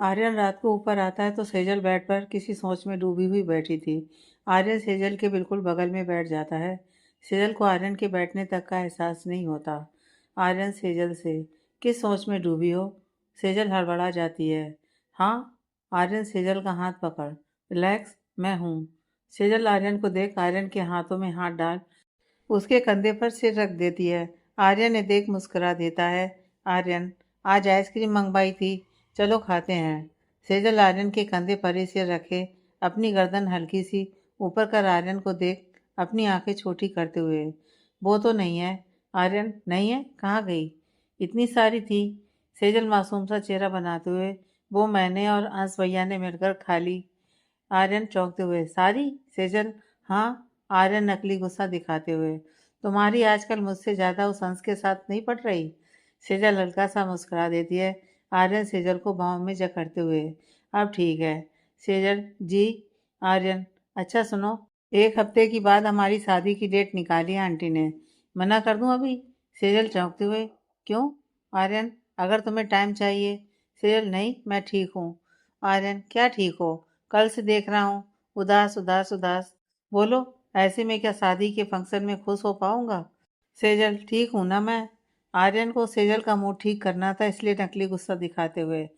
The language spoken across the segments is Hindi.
आर्यन रात को ऊपर आता है तो सेजल बेड पर किसी सोच में डूबी हुई बैठी थी। आर्यन सेजल के बिल्कुल बगल में बैठ जाता है। सेजल को आर्यन के बैठने तक का एहसास नहीं होता। आर्यन सेजल से, किस सोच में डूबी हो? सेजल हड़बड़ा जाती है। हाँ। आर्यन सेजल का हाथ पकड़, रिलैक्स, मैं हूँ। सेजल आर्यन को देख आर्यन के हाथों में हाथ डाल उसके कंधे पर सिर रख देती है। आर्यन ने देख मुस्कुरा देता है। आर्यन, आज आइसक्रीम मंगवाई थी, चलो खाते हैं। सेजल आर्यन के कंधे पर ही सिर रखे अपनी गर्दन हल्की सी ऊपर कर आर्यन को देख अपनी आंखें छोटी करते हुए, वो तो नहीं है। आर्यन, नहीं है? कहाँ गई? इतनी सारी थी। सेजल मासूम सा चेहरा बनाते हुए, वो मैंने और अंश भैया ने मिलकर खा ली। आर्यन चौंकते हुए, सारी? सेजल, हाँ। आर्यन नकली गुस्सा दिखाते हुए, तुम्हारी आजकल मुझसे ज़्यादा उस हंस के साथ नहीं पड़ रही? सेजल हल्का सा मुस्कुरा देती है। आर्यन सेजल को बाहों में जकड़ते हुए, अब ठीक है। सेजल, जी। आर्यन, अच्छा सुनो, 1 हफ्ते की बाद हमारी शादी की डेट निकाली है आंटी ने, मना कर दूं अभी? सेजल चौंकते हुए, क्यों? आर्यन, अगर तुम्हें टाइम चाहिए। सेजल, नहीं, मैं ठीक हूँ। आर्यन, क्या ठीक हो? कल से देख रहा हूँ उदास उदास उदास। बोलो, ऐसे में क्या शादी के फंक्शन में खुश हो पाऊंगा? सेजल, ठीक हूं ना मैं? आर्यन को सेजल का मूड ठीक करना था, इसलिए नकली गुस्सा दिखाते हुए,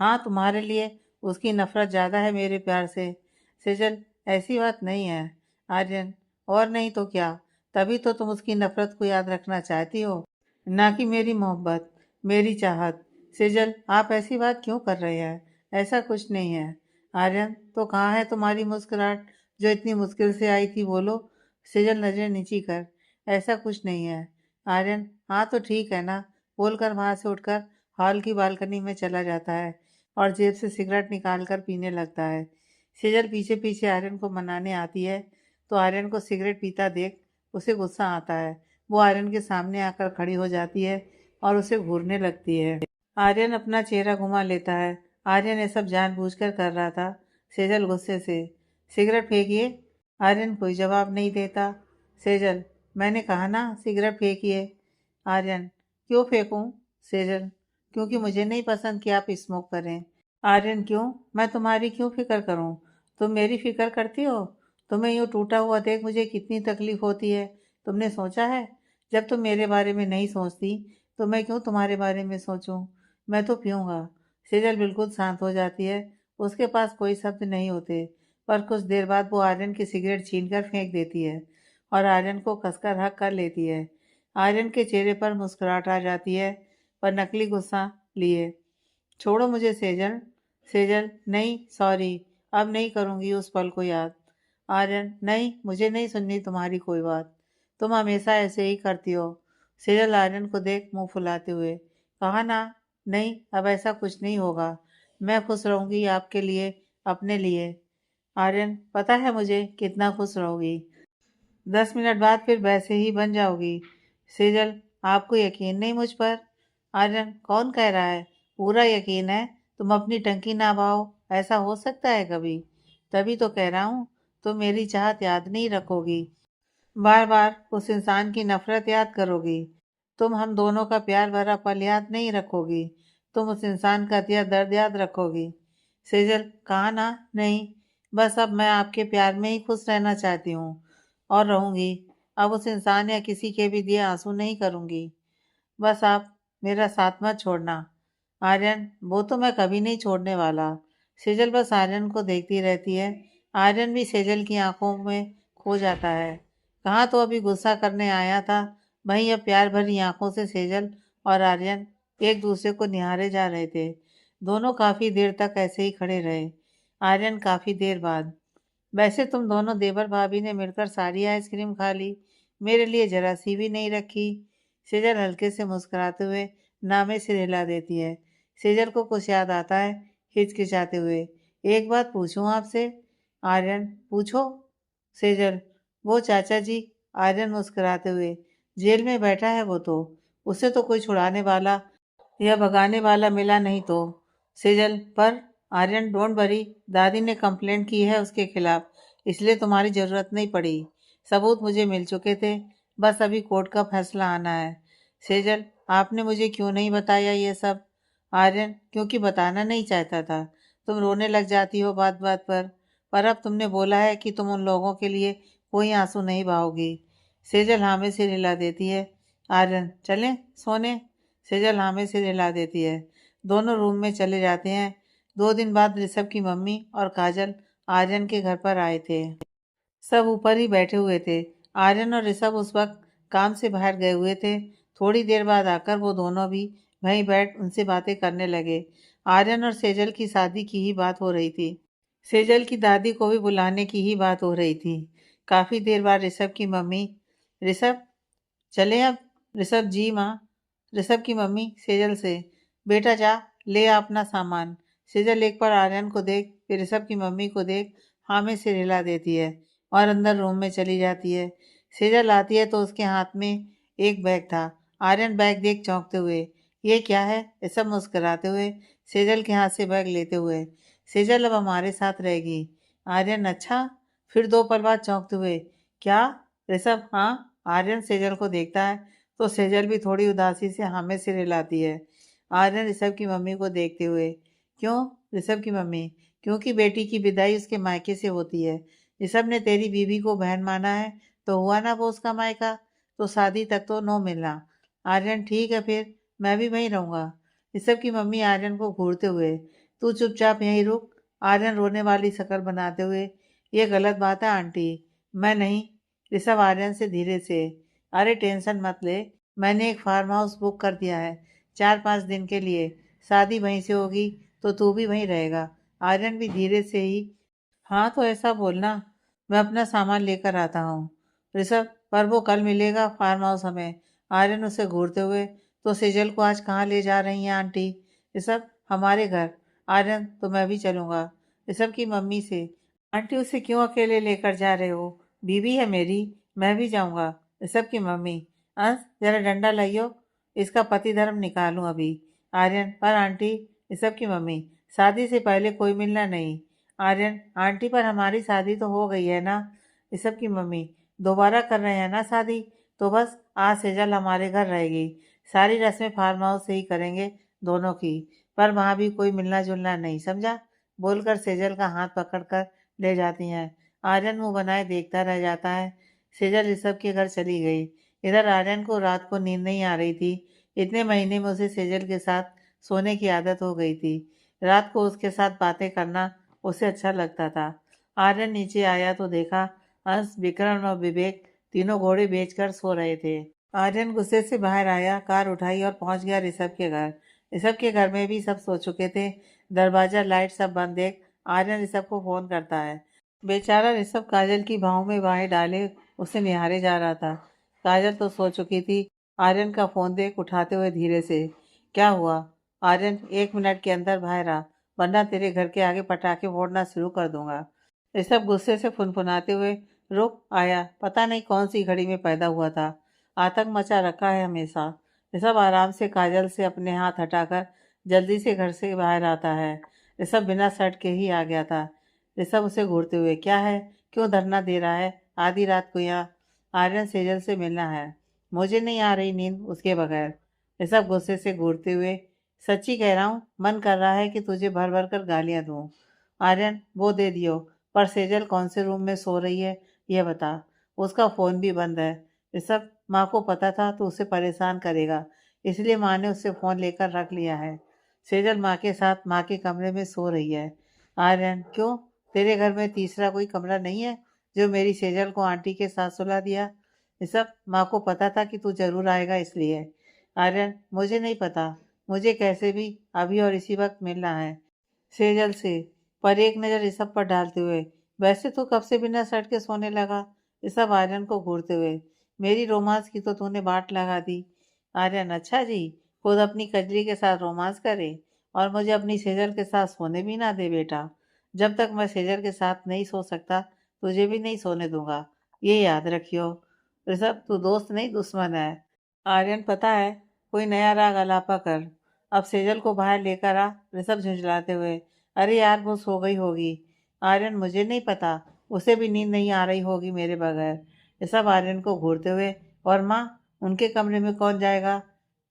हाँ, तुम्हारे लिए उसकी नफरत ज़्यादा है मेरे प्यार से। सेजल, ऐसी बात नहीं है। आर्यन, और नहीं तो क्या, तभी तो तुम उसकी नफरत को याद रखना चाहती हो, ना कि मेरी मोहब्बत, मेरी चाहत। सेजल, आप ऐसी बात क्यों कर रहे हैं? ऐसा कुछ नहीं है। आर्यन, तो कहाँ है तुम्हारी मुस्कुराहट जो इतनी मुश्किल से आई थी, बोलो। सेजल नजरें नीची कर, ऐसा कुछ नहीं है। आर्यन, हाँ तो ठीक है ना, बोलकर वहां से उठकर हॉल की बालकनी में चला जाता है और जेब से सिगरेट निकाल कर पीने लगता है। सेजल पीछे पीछे आर्यन को मनाने आती है तो आर्यन को सिगरेट पीता देख उसे गुस्सा आता है। वो आर्यन के सामने आकर खड़ी हो जाती है और उसे घूरने लगती है। आर्यन अपना चेहरा घुमा लेता है। आर्यन ये सब जानबूझकर कर रहा था। सेजल गुस्से से, सिगरेट फेंकिए। आर्यन कोई जवाब नहीं देता। सेजल, मैंने कहा ना सिगरेट फेंकिए। आर्यन, क्यों फेंकूं? सेजल, क्योंकि मुझे नहीं पसंद कि आप स्मोक करें। आर्यन, क्यों? मैं तुम्हारी क्यों फिक्र करूं? तुम मेरी फिक्र करती हो? तुम्हें यूं टूटा हुआ देख मुझे कितनी तकलीफ होती है, तुमने सोचा है? जब तुम मेरे बारे में नहीं सोचती तो मैं क्यों तुम्हारे बारे में सोचूं? मैं तो पीऊँगा। सेजल बिल्कुल शांत हो जाती है। उसके पास कोई शब्द नहीं होते, पर कुछ देर बाद वो आर्यन की सिगरेट छीनकर फेंक देती है और आर्यन को कसकर हक कर लेती है। आर्यन के चेहरे पर मुस्कुराहट आ जाती है, पर नकली गुस्सा लिए। छोड़ो मुझे सेजल। सेजल, नहीं, सॉरी, अब नहीं करूँगी उस पल को याद। आर्यन, नहीं, मुझे नहीं सुननी तुम्हारी कोई बात, तुम हमेशा ऐसे ही करती हो। सेजल आर्यन को देख मुंह फुलाते हुए, कहा ना, नहीं, अब ऐसा कुछ नहीं होगा, मैं खुश रहूंगी आपके लिए, अपने लिए। आर्यन, पता है मुझे कितना खुश रहोगी, 10 मिनट बाद फिर वैसे ही बन जाओगी। सेजल, आपको यकीन नहीं मुझ पर? आर्यन, कौन कह रहा है? पूरा यकीन है, तुम अपनी टंकी ना बहाओ, ऐसा हो सकता है कभी? तभी तो कह रहा हूँ, तुम मेरी चाहत याद नहीं रखोगी, बार बार उस इंसान की नफरत याद करोगी। तुम हम दोनों का प्यार भरा पल याद नहीं रखोगी, तुम उस इंसान का दिया दर्द याद रखोगी। सेजल, कहा ना, नहीं, बस अब मैं आपके प्यार में ही खुश रहना चाहती हूँ और रहूंगी। अब उस इंसान या किसी के भी दिए आंसू नहीं करूंगी, बस आप मेरा साथ मत छोड़ना। आर्यन, वो तो मैं कभी नहीं छोड़ने वाला। सेजल बस आर्यन को देखती रहती है। आर्यन भी सेजल की आंखों में खो जाता है। कहाँ तो अभी गुस्सा करने आया था, वहीं अब प्यार भरी आंखों से सेजल और आर्यन एक दूसरे को निहारे जा रहे थे। दोनों काफी देर तक ऐसे ही खड़े रहे। आर्यन काफी देर बाद, वैसे तुम दोनों देवर भाभी ने मिलकर सारी आइसक्रीम खा ली, मेरे लिए जरा सी भी नहीं रखी। सेजल हल्के से मुस्कुराते हुए नामे सिर हिला देती है। सेजल को कुछ याद आता है, हिचकिचाते हुए, एक बात पूछूं आपसे? आर्यन, पूछो। सेजल, वो चाचा जी। आर्यन मुस्कुराते हुए, जेल में बैठा है वो तो, उसे तो कोई छुड़ाने वाला या भगाने वाला मिला नहीं तो। सेजल, पर आर्यन, डोंट वरी, दादी ने कंप्लेंट की है उसके खिलाफ, इसलिए तुम्हारी जरूरत नहीं पड़ी, सबूत मुझे मिल चुके थे, बस अभी कोर्ट का फैसला आना है। सेजल, आपने मुझे क्यों नहीं बताया ये सब? आर्यन, क्योंकि बताना नहीं चाहता था। तुम रोने लग जाती हो बात बात पर अब तुमने बोला है कि तुम उन लोगों के लिए कोई आंसू नहीं बहाओगी। सेजल हाँ में सिर हिला देती है। आर्यन, चलें सोने? सेजल हाँ में सिर हिला देती है। दोनों रूम में चले जाते हैं। 2 दिन बाद ऋषभ की मम्मी और काजल आर्यन के घर पर आए थे। सब ऊपर ही बैठे हुए थे। आर्यन और ऋषभ उस वक्त काम से बाहर गए हुए थे। थोड़ी देर बाद आकर वो दोनों भी वहीं बैठ उनसे बातें करने लगे। आर्यन और सेजल की शादी की ही बात हो रही थी। सेजल की दादी को भी बुलाने की ही बात हो रही थी। काफी देर बाद ऋषभ की मम्मी, ऋषभ चले अब? ऋषभ, जी माँ। ऋषभ की मम्मी सेजल से, बेटा जा ले आ अपना सामान। सेजल एक बार आर्यन को देख फिर ऋषभ की मम्मी को देख हाँ में सिर हिला देती है और अंदर रूम में चली जाती है। सेजल आती है तो उसके हाथ में एक बैग था। आर्यन बैग देख चौंकते हुए, ये क्या है? ऋषभ मुस्कुराते हुए सेजल के हाथ से बैग लेते हुए, सेजल अब हमारे साथ रहेगी। आर्यन, अच्छा? फिर 2 पल बाद चौंकते हुए, क्या? ऋषभ, हाँ। आर्यन सेजल को देखता है तो सेजल भी थोड़ी उदासी से हाँ में सिर हिलाती है। आर्यन ऋषभ की मम्मी को देखते हुए, क्यों? ऋषभ की मम्मी, क्योंकि बेटी की विदाई उसके मायके से होती है। ऋषभ ने तेरी बीवी को बहन माना है तो हुआ ना वो उसका मायका, तो शादी तक तो नो मिलना। आर्यन, ठीक है फिर मैं भी वहीं रहूंगा। ऋषभ की मम्मी आर्यन को घूरते हुए, तू चुपचाप यहीं रुक। आर्यन रोने वाली शक्ल बनाते हुए, ये गलत बात है आंटी, मैं नहीं। ऋषभ आर्यन से धीरे से, अरे टेंशन मत ले, मैंने एक फार्म हाउस बुक कर दिया है 4-5 दिन के लिए। शादी वहीं से होगी तो तू भी वहीं रहेगा। आर्यन भी धीरे से ही, हाँ तो ऐसा बोलना, मैं अपना सामान लेकर आता हूँ। ऋषभ, पर वो कल मिलेगा फार्म हाउस हमें। आर्यन उसे घूरते हुए, तो सेजल को आज कहाँ ले जा रही हैं आंटी? ऋषभ, हमारे घर। आर्यन, तो मैं भी चलूंगा। ऋषभ की मम्मी से, आंटी उसे क्यों अकेले लेकर जा रहे हो? बीवी है मेरी, मैं भी जाऊंगा। ऋषभ की मम्मी, अंश जरा डंडा लाइयो, इसका पति धर्म निकालूं अभी। आर्यन, पर आंटी। ऋषभ की मम्मी, शादी से पहले कोई मिलना नहीं। आर्यन, आंटी पर हमारी शादी तो हो गई है ना। ऋषभ की मम्मी, दोबारा कर रहे हैं ना शादी, तो बस आज सेजल हमारे घर रहेगी। सारी रस्में फार्म हाउस से ही करेंगे दोनों की, पर वहाँ भी कोई मिलना जुलना नहीं, समझा? बोलकर सेजल का हाथ पकड़कर ले जाती हैं। आर्यन मुंह बनाए देखता रह जाता है। सेजल ऋषभ के घर चली गई। इधर आर्यन को रात को नींद नहीं आ रही थी। इतने महीने में उसे सेजल के साथ सोने की आदत हो गई थी। रात को उसके साथ बातें करना उसे अच्छा लगता था। आर्यन नीचे आया तो देखा हंस, विक्रम और विवेक तीनों घोड़े बेचकर सो रहे थे। आर्यन गुस्से से बाहर आया, कार उठाई और पहुंच गया ऋषभ के घर। ऋषभ के घर में भी सब सो चुके थे। दरवाजा लाइट सब बंद देख आर्यन ऋषभ को फोन करता है। बेचारा ऋषभ काजल की बाहों में बाहें डाले उसे निहारे जा रहा था। काजल तो सो चुकी थी। आर्यन का फोन देख उठाते हुए धीरे से, क्या हुआ? आर्यन, 1 मिनट के अंदर बाहर आ, वरना तेरे घर के आगे पटाखे फोड़ना शुरू कर दूंगा। ऋषभ गुस्से से फुनफुनाते हुए, रुक, आया। पता नहीं कौन सी घड़ी में पैदा हुआ था, आतंक मचा रखा है हमेशा। ऋषभ आराम से काजल से अपने हाथ हटाकर जल्दी से घर से बाहर आता है। ऋषभ बिना शर्ट के ही आ गया था। ऋषभ उसे घूरते हुए, क्या है, क्यों धरना दे रहा है आधी रात को यहाँ? आर्यन, सेजल से मिलना है, मुझे नहीं आ रही नींद उसके बगैर। ऋषभ गुस्से से घूरते हुए, सच्ची कह रहा हूँ, मन कर रहा है कि तुझे भर भर कर गालियां दूं। आर्यन, वो दे दियो, पर सेजल कौन से रूम में सो रही है यह बता। उसका फ़ोन भी बंद है। ऋषभ, माँ को पता था तो उसे परेशान करेगा, इसलिए माँ ने उससे फ़ोन लेकर रख लिया है। सेजल माँ के साथ माँ के कमरे में सो रही है। आर्यन, क्यों, तेरे घर में तीसरा कोई कमरा नहीं है जो मेरी सेजल को आंटी के साथ सुला दिया? ऋषभ, माँ को पता था कि तू जरूर आएगा इसलिए। आर्यन, मुझे नहीं पता, मुझे कैसे भी अभी और इसी वक्त मिलना है सेजल से। पर एक नज़र ऋषभ पर डालते हुए, वैसे तो कब से बिना शर्ट के सोने लगा? ऋषभ आर्यन को घूरते हुए, मेरी रोमांस की तो तूने बाट लगा दी। आर्यन, अच्छा जी, खुद अपनी कजली के साथ रोमांस करे और मुझे अपनी सेजल के साथ सोने भी ना दे बेटा। जब तक मैं सेजल के साथ नहीं सो सकता तुझे भी नहीं सोने दूंगा, ये याद रखियो। ऋषभ, तू दोस्त नहीं दुश्मन है। आर्यन, पता है, कोई नया राग अलापा कर, अब सेजल को बाहर लेकर आ। ऋषभ झुंझलाते हुए, अरे यार वो सो गई होगी। आर्यन, मुझे नहीं पता, उसे भी नींद नहीं आ रही होगी मेरे बगैर। ऋषभ आर्यन को घूरते हुए, और माँ, उनके कमरे में कौन जाएगा?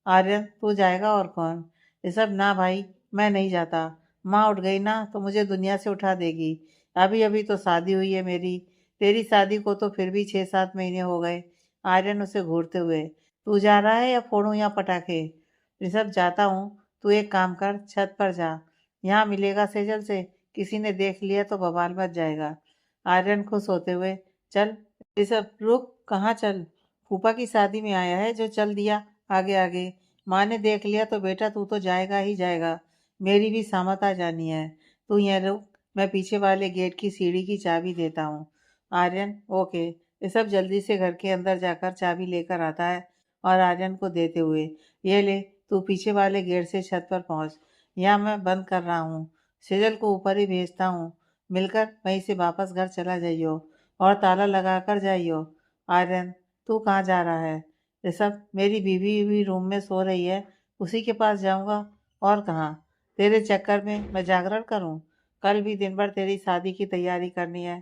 आर्यन, तू जाएगा और कौन? ऋषभ, ना भाई, मैं नहीं जाता। माँ उठ गई ना तो मुझे दुनिया से उठा देगी। अभी अभी तो शादी हुई है मेरी। तेरी शादी को तो फिर भी 6-7 महीने हो गए। आर्यन उसे घूरते हुए। तू जा रहा है या फोड़ूं यहाँ पटाखे? ऋषभ, जाता हूँ। तू एक काम कर, छत पर जा। यहाँ मिलेगा सेजल से। किसी ने देख लिया तो बवाल मच जाएगा। आर्यन खुश होते हुए। चल। ऋषभ, रुक, कहाँ चल? फूफा की शादी में आया है जो चल दिया आगे आगे। माँ ने देख लिया तो बेटा तू तो जाएगा ही जाएगा। मेरी भी सामत आ जानी है। तू यहाँ रुक, मैं पीछे वाले गेट की सीढ़ी की चाबी देता हूँ। आर्यन, ओके। ये सब जल्दी से घर के अंदर जाकर चाबी लेकर आता है और आर्यन को देते हुए। ये ले, तू पीछे वाले गेट से छत पर पहुंच। यहाँ मैं बंद कर रहा हूँ। सेजल को ऊपर ही भेजता हूँ। मिलकर वहीं से वापस घर चला जाइयो और ताला लगा कर जाइयो। आर्यन, तू कहाँ जा रहा है? ऋषभ, मेरी बीवी भी रूम में सो रही है, उसी के पास जाऊंगा। और कहाँ? तेरे चक्कर में मैं जागरण करूं? कल भी दिन भर तेरी शादी की तैयारी करनी है।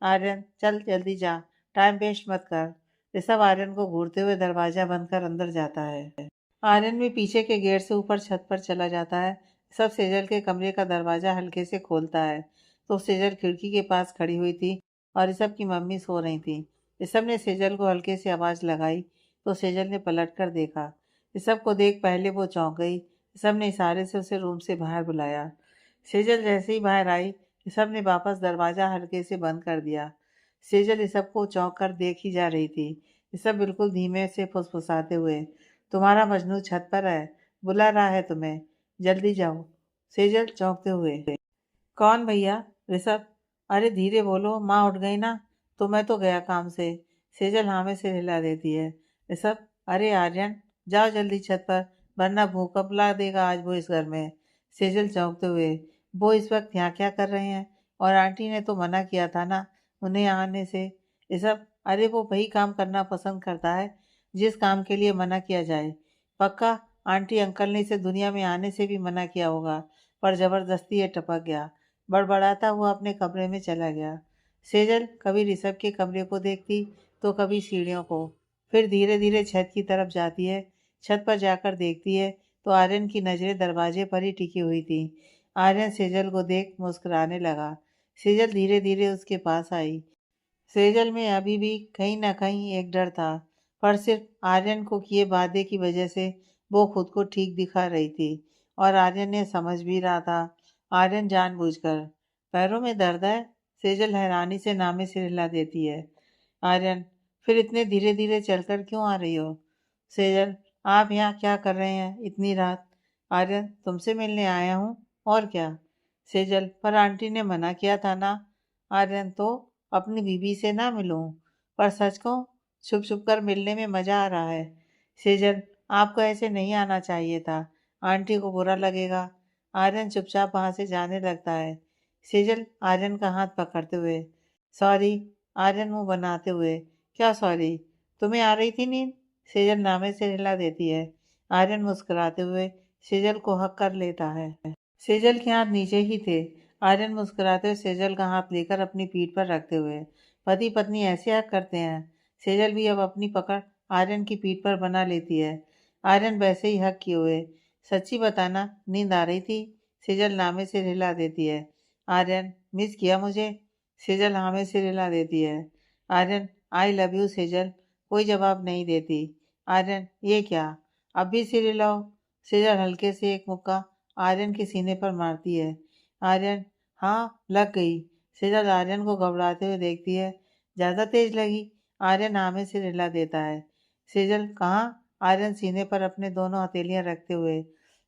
आर्यन, चल जल्दी जा, टाइम वेस्ट मत कर। ऋषभ आर्यन को घूरते हुए दरवाजा बंद कर अंदर जाता है। आर्यन भी पीछे के गेट से ऊपर छत पर चला जाता है। सब सेजल के कमरे का दरवाजा हल्के से खोलता है तो सेजल खिड़की के पास खड़ी हुई थी और ऋषभ की मम्मी सो रही थी। ऋषभ ने सेजल को हल्के से आवाज लगाई तो सेजल ने पलट कर देखा। ऋषभ को देख पहले वो चौंक गई। ऋषभ ने इशारे से उसे रूम से बाहर बुलाया। सेजल जैसे ही बाहर आई, ऋषभ ने वापस दरवाजा हल्के से बंद कर दिया। सेजल ऋषभ को चौंक कर देख ही जा रही थी। ऋषभ बिल्कुल धीमे से फुसफुसाते हुए, तुम्हारा मजनू छत पर है, बुला रहा है तुम्हें, जल्दी जाओ। सेजल चौंकते हुए, कौन भैया? ऋषभ, अरे धीरे बोलो, माँ उठ गई ना तो मैं तो गया काम से। सेजल हाँ में सिर हिला देती है। ऋषभ, अरे आर्यन, जाओ जल्दी छत पर, वरना भूकंप ला देगा आज वो इस घर में। सेजल चौंकते हुए, वो इस वक्त यहाँ क्या कर रहे हैं? और आंटी ने तो मना किया था ना उन्हें यहाँ आने से। ऋषभ, अरे वो वही काम करना पसंद करता है जिस काम के लिए मना किया जाए। पक्का आंटी अंकल ने इसे दुनिया में आने से भी मना किया होगा, पर जबरदस्ती ये टपक गया। बड़बड़ाता हुआ अपने कमरे में चला गया। सेजल कभी ऋषभ के कमरे को देखती तो कभी सीढ़ियों को, फिर धीरे धीरे छत की तरफ जाती है। छत पर जाकर देखती है तो आर्यन की नजरें दरवाजे पर ही टिकी हुई थी। आर्यन सेजल को देख मुस्कुराने लगा। सेजल धीरे धीरे उसके पास आई। सेजल में अभी भी कहीं ना कहीं एक डर था, पर सिर्फ आर्यन को किए वादे की वजह से वो खुद को ठीक दिखा रही थी और आर्यन ने समझ भी रहा था। आर्यन जानबूझकर, पैरों में दर्द है? सेजल हैरानी से नामे सिर हिला देती है। आर्यन, फिर इतने धीरे धीरे चलकर क्यों आ रही हो? सेजल, आप यहाँ क्या कर रहे हैं इतनी रात? आर्यन, तुमसे मिलने आया हूँ, और क्या? सेजल, पर आंटी ने मना किया था ना। आर्यन, तो अपनी बीवी से ना मिलूं, पर सच कहूं, छुप छुप कर मिलने में मजा आ रहा है। सेजल, आपको ऐसे नहीं आना चाहिए था, आंटी को बुरा लगेगा। आर्यन चुपचाप वहां से जाने लगता है। सेजल आर्यन का हाथ पकड़ते हुए, सॉरी। आर्यन मुंह बनाते हुए, क्या सॉरी? तुम्हें आ रही थी नींद? सेजल नामे से हिला देती है। आर्यन मुस्कुराते हुए सेजल को हक कर लेता है। सेजल के हाथ नीचे ही थे। आर्यन मुस्कुराते हुए सेजल का हाथ लेकर अपनी पीठ पर रखते हुए, पति पत्नी ऐसे हक करते हैं। सेजल भी अब अपनी पकड़ आर्यन की पीठ पर बना लेती है। आर्यन वैसे ही हक किए हुए, सच्ची बताना, नींद आ रही थी? सेजल नामे से हिला देती है। आर्यन, मिस किया मुझे? सेजल हाँ में सिर हिला देती है। Aryan, I love you Sejal. कोई जवाब नहीं देती। आर्यन, ये क्या? अब भी सिर हिलाओ। सेजल हल्के से एक मुक्का आर्यन के सीने पर मारती है। आर्यन, हाँ, लग गई। सेजल आर्यन को घबराते हुए देखती है। ज्यादा तेज लगी? आर्यन हाँ में सिर हिला देता है। सेजल, कहाँ? आर्यन सीने पर अपने दोनों हथेलियां रखते हुए,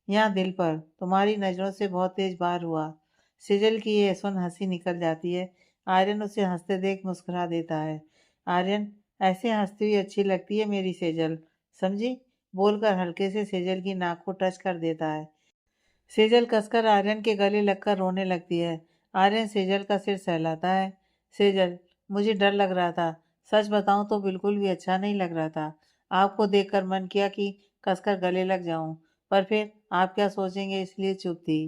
यहाँ दिल पर, तुम्हारी नजरों से बहुत तेज बार हुआ। सेजल की ये सुन हंसी निकल जाती है। आर्यन उसे हंसते देख मुस्कुरा देता है। आर्यन, ऐसे हंसती हुई अच्छी लगती है मेरी सेजल, समझी? बोलकर हल्के से सेजल की नाक को टच कर देता है। सेजल कसकर आर्यन के गले लगकर रोने लगती है। आर्यन सेजल का सिर सहलाता है। सेजल, मुझे डर लग रहा था, सच बताऊं तो बिल्कुल भी अच्छा नहीं लग रहा था। आपको देखकर मन किया कि कसकर गले लग जाऊं, पर फिर आप क्या सोचेंगे इसलिए चुप थी।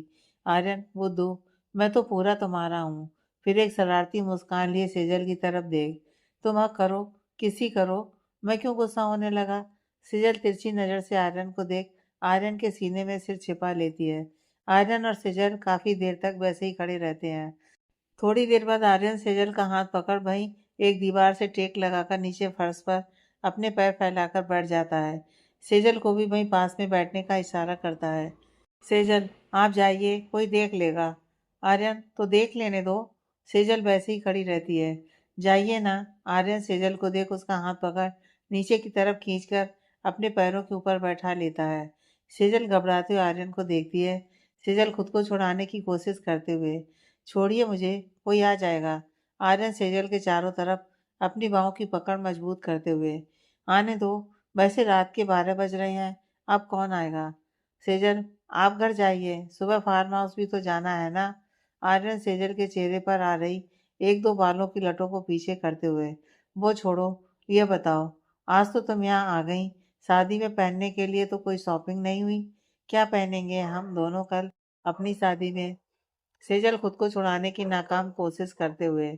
आर्यन, बुद्धू, मैं तो पूरा तुम्हारा हूँ। फिर एक शरारती मुस्कान लिए सेजल की तरफ देख, तुम हक करो, किसी करो, मैं क्यों गुस्सा होने लगा? सेजल तिरछी नजर से आर्यन को देख आर्यन के सीने में सिर छिपा लेती है। आर्यन और सेजल काफी देर तक वैसे ही खड़े रहते हैं। थोड़ी देर बाद आर्यन सेजल का हाथ पकड़ वहीं एक दीवार से टेक लगाकर नीचे फर्श पर अपने पैर फैलाकर बैठ जाता है। सेजल को भी वहीं पास में बैठने का इशारा करता है। सेजल, आप जाइए, कोई देख लेगा। आर्यन, तो देख लेने दो। सेजल वैसे ही खड़ी रहती है। जाइए ना। आर्यन सेजल को देख उसका हाथ पकड़ नीचे की तरफ खींचकर अपने पैरों के ऊपर बैठा लेता है। सेजल घबराते हुए आर्यन को देखती है। सेजल खुद को छुड़ाने की कोशिश करते हुए, छोड़िए मुझे, कोई आ जाएगा। आर्यन सेजल के चारों तरफ अपनी बाहों की पकड़ मजबूत करते हुए, आने दो, वैसे रात के 12 बज रहे हैं, अब कौन आएगा। सेजल, आप घर जाइए, सुबह फार्म हाउस भी तो जाना है ना। आर्यन सेजल के चेहरे पर आ रही एक दो बालों की लटों को पीछे करते हुए, वो छोड़ो, ये बताओ, आज तो तुम यहाँ आ गई, शादी में पहनने के लिए तो कोई शॉपिंग नहीं हुई? क्या पहनेंगे हम दोनों कल अपनी शादी में? सेजल खुद को छुड़ाने की नाकाम कोशिश करते हुए,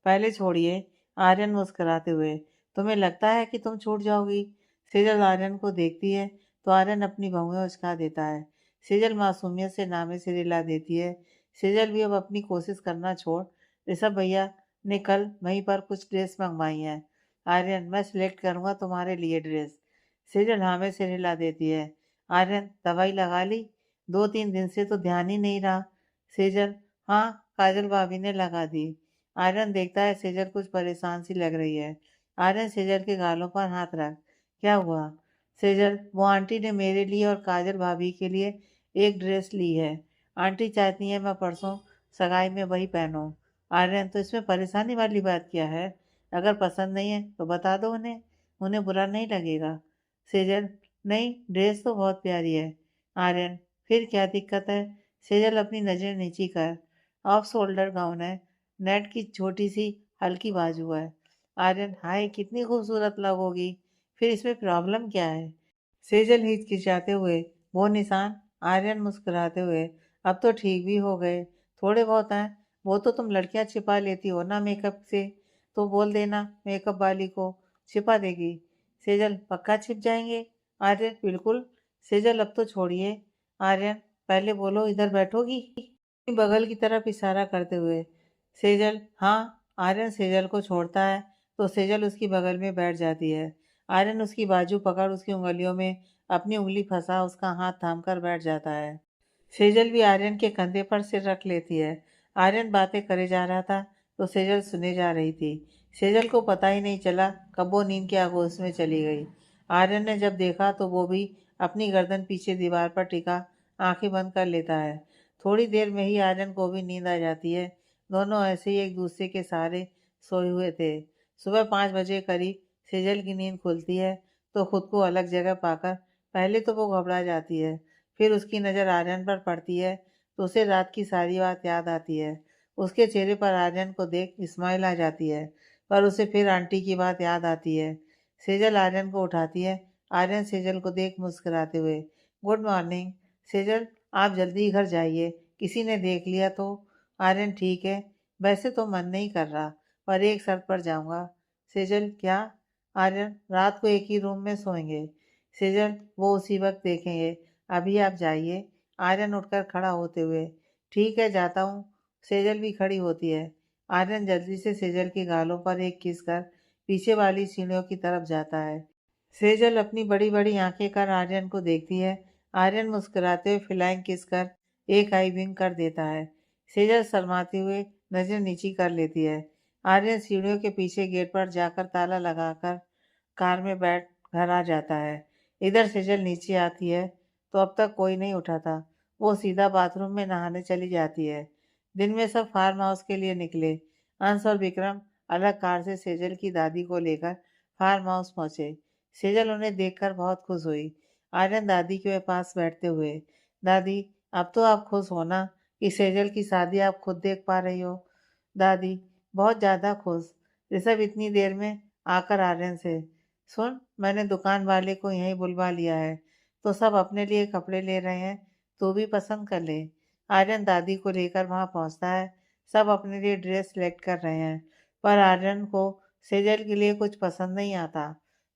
पहले छोड़िए। आर्यन मुस्कुराते हुए, तुम्हें लगता है कि तुम छूट जाओगी? सेजल आर्यन को देखती है तो आर्यन अपनी भौहें उचका देता है। सेजल मासूमियत से नामे सिर हिला देती है। सेजल भी अब अपनी कोशिश करना छोड़, ऋषभ भैया ने कल वहीं पर कुछ ड्रेस मंगवाई हैं। आर्यन, मैं सिलेक्ट करूंगा तुम्हारे लिए ड्रेस। सेजल हाँ में सिर हिला देती है। आर्यन, दवाई लगा ली? 2-3 दिन से तो ध्यान ही नहीं रहा। सेजल, हाँ, काजल भाभी ने लगा दी। आर्यन देखता है सेजल कुछ परेशान सी लग रही है। आर्यन सेजल के गालों पर हाथ रख, क्या हुआ? सेजल, वो आंटी ने मेरे लिए और काजल भाभी के लिए एक ड्रेस ली है। आंटी चाहती है मैं परसों सगाई में वही पहनूं। आर्यन, तो इसमें परेशानी वाली बात क्या है? अगर पसंद नहीं है तो बता दो उन्हें, उन्हें बुरा नहीं लगेगा। सेजल, नहीं, ड्रेस तो बहुत प्यारी है। आर्यन, फिर क्या दिक्कत है? सेजल अपनी नज़र नीची कर, ऑफ शोल्डर गाउन है, नेट की छोटी सी हल्की बाजू है। आर्यन, हाय, कितनी खूबसूरत लगोगी, फिर इसमें प्रॉब्लम क्या है? सेजल हिचकिचाते हुए, वो निशान? आर्यन मुस्कुराते हुए, अब तो ठीक भी हो गए, थोड़े बहुत हैं, वो तो तुम लड़कियां छिपा लेती हो ना मेकअप से, तो बोल देना मेकअप वाली को, छिपा देगी। सेजल, पक्का छिप जाएंगे? आर्यन, बिल्कुल। सेजल, अब तो छोड़िए। आर्यन, पहले बोलो, इधर बैठोगी? बगल की तरफ इशारा करते हुए, सेजल, हाँ। आर्यन सेजल को छोड़ता है तो सेजल उसकी बगल में बैठ जाती है। आर्यन उसकी बाजू पकड़ उसकी उंगलियों में अपनी उंगली फंसा उसका हाथ थाम कर बैठ जाता है। सेजल भी आर्यन के कंधे पर सिर रख लेती है। आर्यन बातें करे जा रहा था तो सेजल सुने जा रही थी। सेजल को पता ही नहीं चला कब वो नींद के आगोश में चली गई। आर्यन ने जब देखा तो वो भी अपनी गर्दन पीछे दीवार पर टिका आंखें बंद कर लेता है। थोड़ी देर में ही आर्यन को भी नींद आ जाती है। दोनों ऐसे ही एक दूसरे के सहारे सोए हुए थे। सुबह 5 बजे करीब सेजल की नींद खुलती है तो खुद को अलग जगह पाकर पहले तो वो घबरा जाती है। फिर उसकी नज़र आर्यन पर पड़ती है तो उसे रात की सारी बात याद आती है। उसके चेहरे पर आर्यन को देख स्माइल आ जाती है, पर उसे फिर आंटी की बात याद आती है। सेजल आर्यन को उठाती है। आर्यन सेजल को देख मुस्कुराते हुए, गुड मॉर्निंग। सेजल, आप जल्दी घर जाइए, किसी ने देख लिया तो। आर्यन, ठीक है, वैसे तो मन नहीं कर रहा, पर एक शर्त पर जाऊंगा। सेजल, क्या? आर्यन, रात को एक ही रूम में सोएंगे। सेजल, वो उसी वक्त देखेंगे, अभी आप जाइए। आर्यन उठकर खड़ा होते हुए, ठीक है, जाता हूँ। सेजल भी खड़ी होती है। आर्यन जल्दी से सेजल के गालों पर एक किस कर पीछे वाली सीढ़ियों की तरफ जाता है। सेजल अपनी बड़ी बड़ी आंखें कर आर्यन को देखती है। आर्यन मुस्कुराते हुए फ्लाइंग किस कर एक आई विंग कर देता है। सेजल शर्माते हुए नजर नीची कर लेती है। आर्यन सीढ़ियों के पीछे गेट पर जाकर ताला लगाकर कार में बैठ घर आ जाता है। इधर सेजल नीचे आती है तो अब तक कोई नहीं उठा था। वो सीधा बाथरूम में नहाने चली जाती है। दिन में सब फार्म हाउस के लिए निकले। अंश और विक्रम अलग कार से सेजल की दादी को लेकर फार्म हाउस पहुंचे। सेजल उन्हें देखकर बहुत खुश हुई। आर्यन दादी के पास बैठते हुए, दादी, अब तो आप खुश हो ना कि सेजल की शादी आप खुद देख पा रही हो? दादी, बहुत ज़्यादा खुश। ऋषभ इतनी देर में आकर आर्यन से, सुन, मैंने दुकान वाले को यहीं बुलवा लिया है, तो सब अपने लिए कपड़े ले रहे हैं, तू भी पसंद कर ले। आर्यन दादी को लेकर वहां पहुंचता है। सब अपने लिए ड्रेस सेलेक्ट कर रहे हैं, पर आर्यन को सेजल के लिए कुछ पसंद नहीं आता,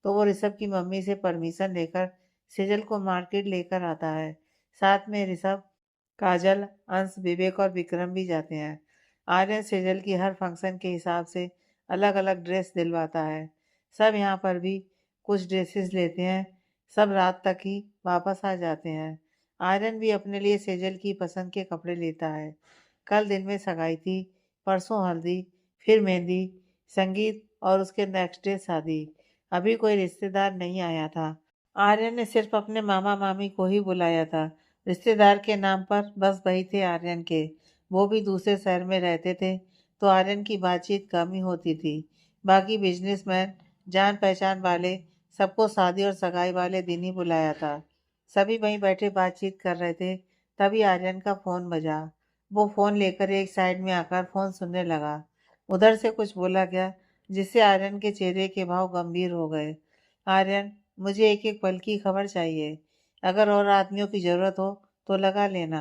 तो वो ऋषभ की मम्मी से परमिशन लेकर सेजल को मार्केट लेकर आता है। साथ में ऋषभ, काजल, अंश, विवेक और विक्रम भी जाते हैं। आर्यन सेजल की हर फंक्शन के हिसाब से अलग अलग ड्रेस दिलवाता है। सब यहाँ पर भी कुछ ड्रेसेस लेते हैं। सब रात तक ही वापस आ जाते हैं। आर्यन भी अपने लिए सेजल की पसंद के कपड़े लेता है। कल दिन में सगाई थी, परसों हल्दी, फिर मेहंदी, संगीत और उसके नेक्स्ट डे शादी। अभी कोई रिश्तेदार नहीं आया था। आर्यन ने सिर्फ अपने मामा मामी को ही बुलाया था। रिश्तेदार के नाम पर बस वही थे आर्यन के। वो भी दूसरे शहर में रहते थे, तो आर्यन की बातचीत कम ही होती थी। बाकी बिजनेसमैन, जान पहचान वाले, सबको शादी और सगाई वाले दिन ही बुलाया था। सभी वहीं बैठे बातचीत कर रहे थे, तभी आर्यन का फ़ोन बजा। वो फ़ोन लेकर एक साइड में आकर फ़ोन सुनने लगा। उधर से कुछ बोला गया, जिससे आर्यन के चेहरे के भाव गंभीर हो गए। आर्यन, मुझे एक एक पल की खबर चाहिए। अगर और आदमियों की ज़रूरत हो तो लगा लेना,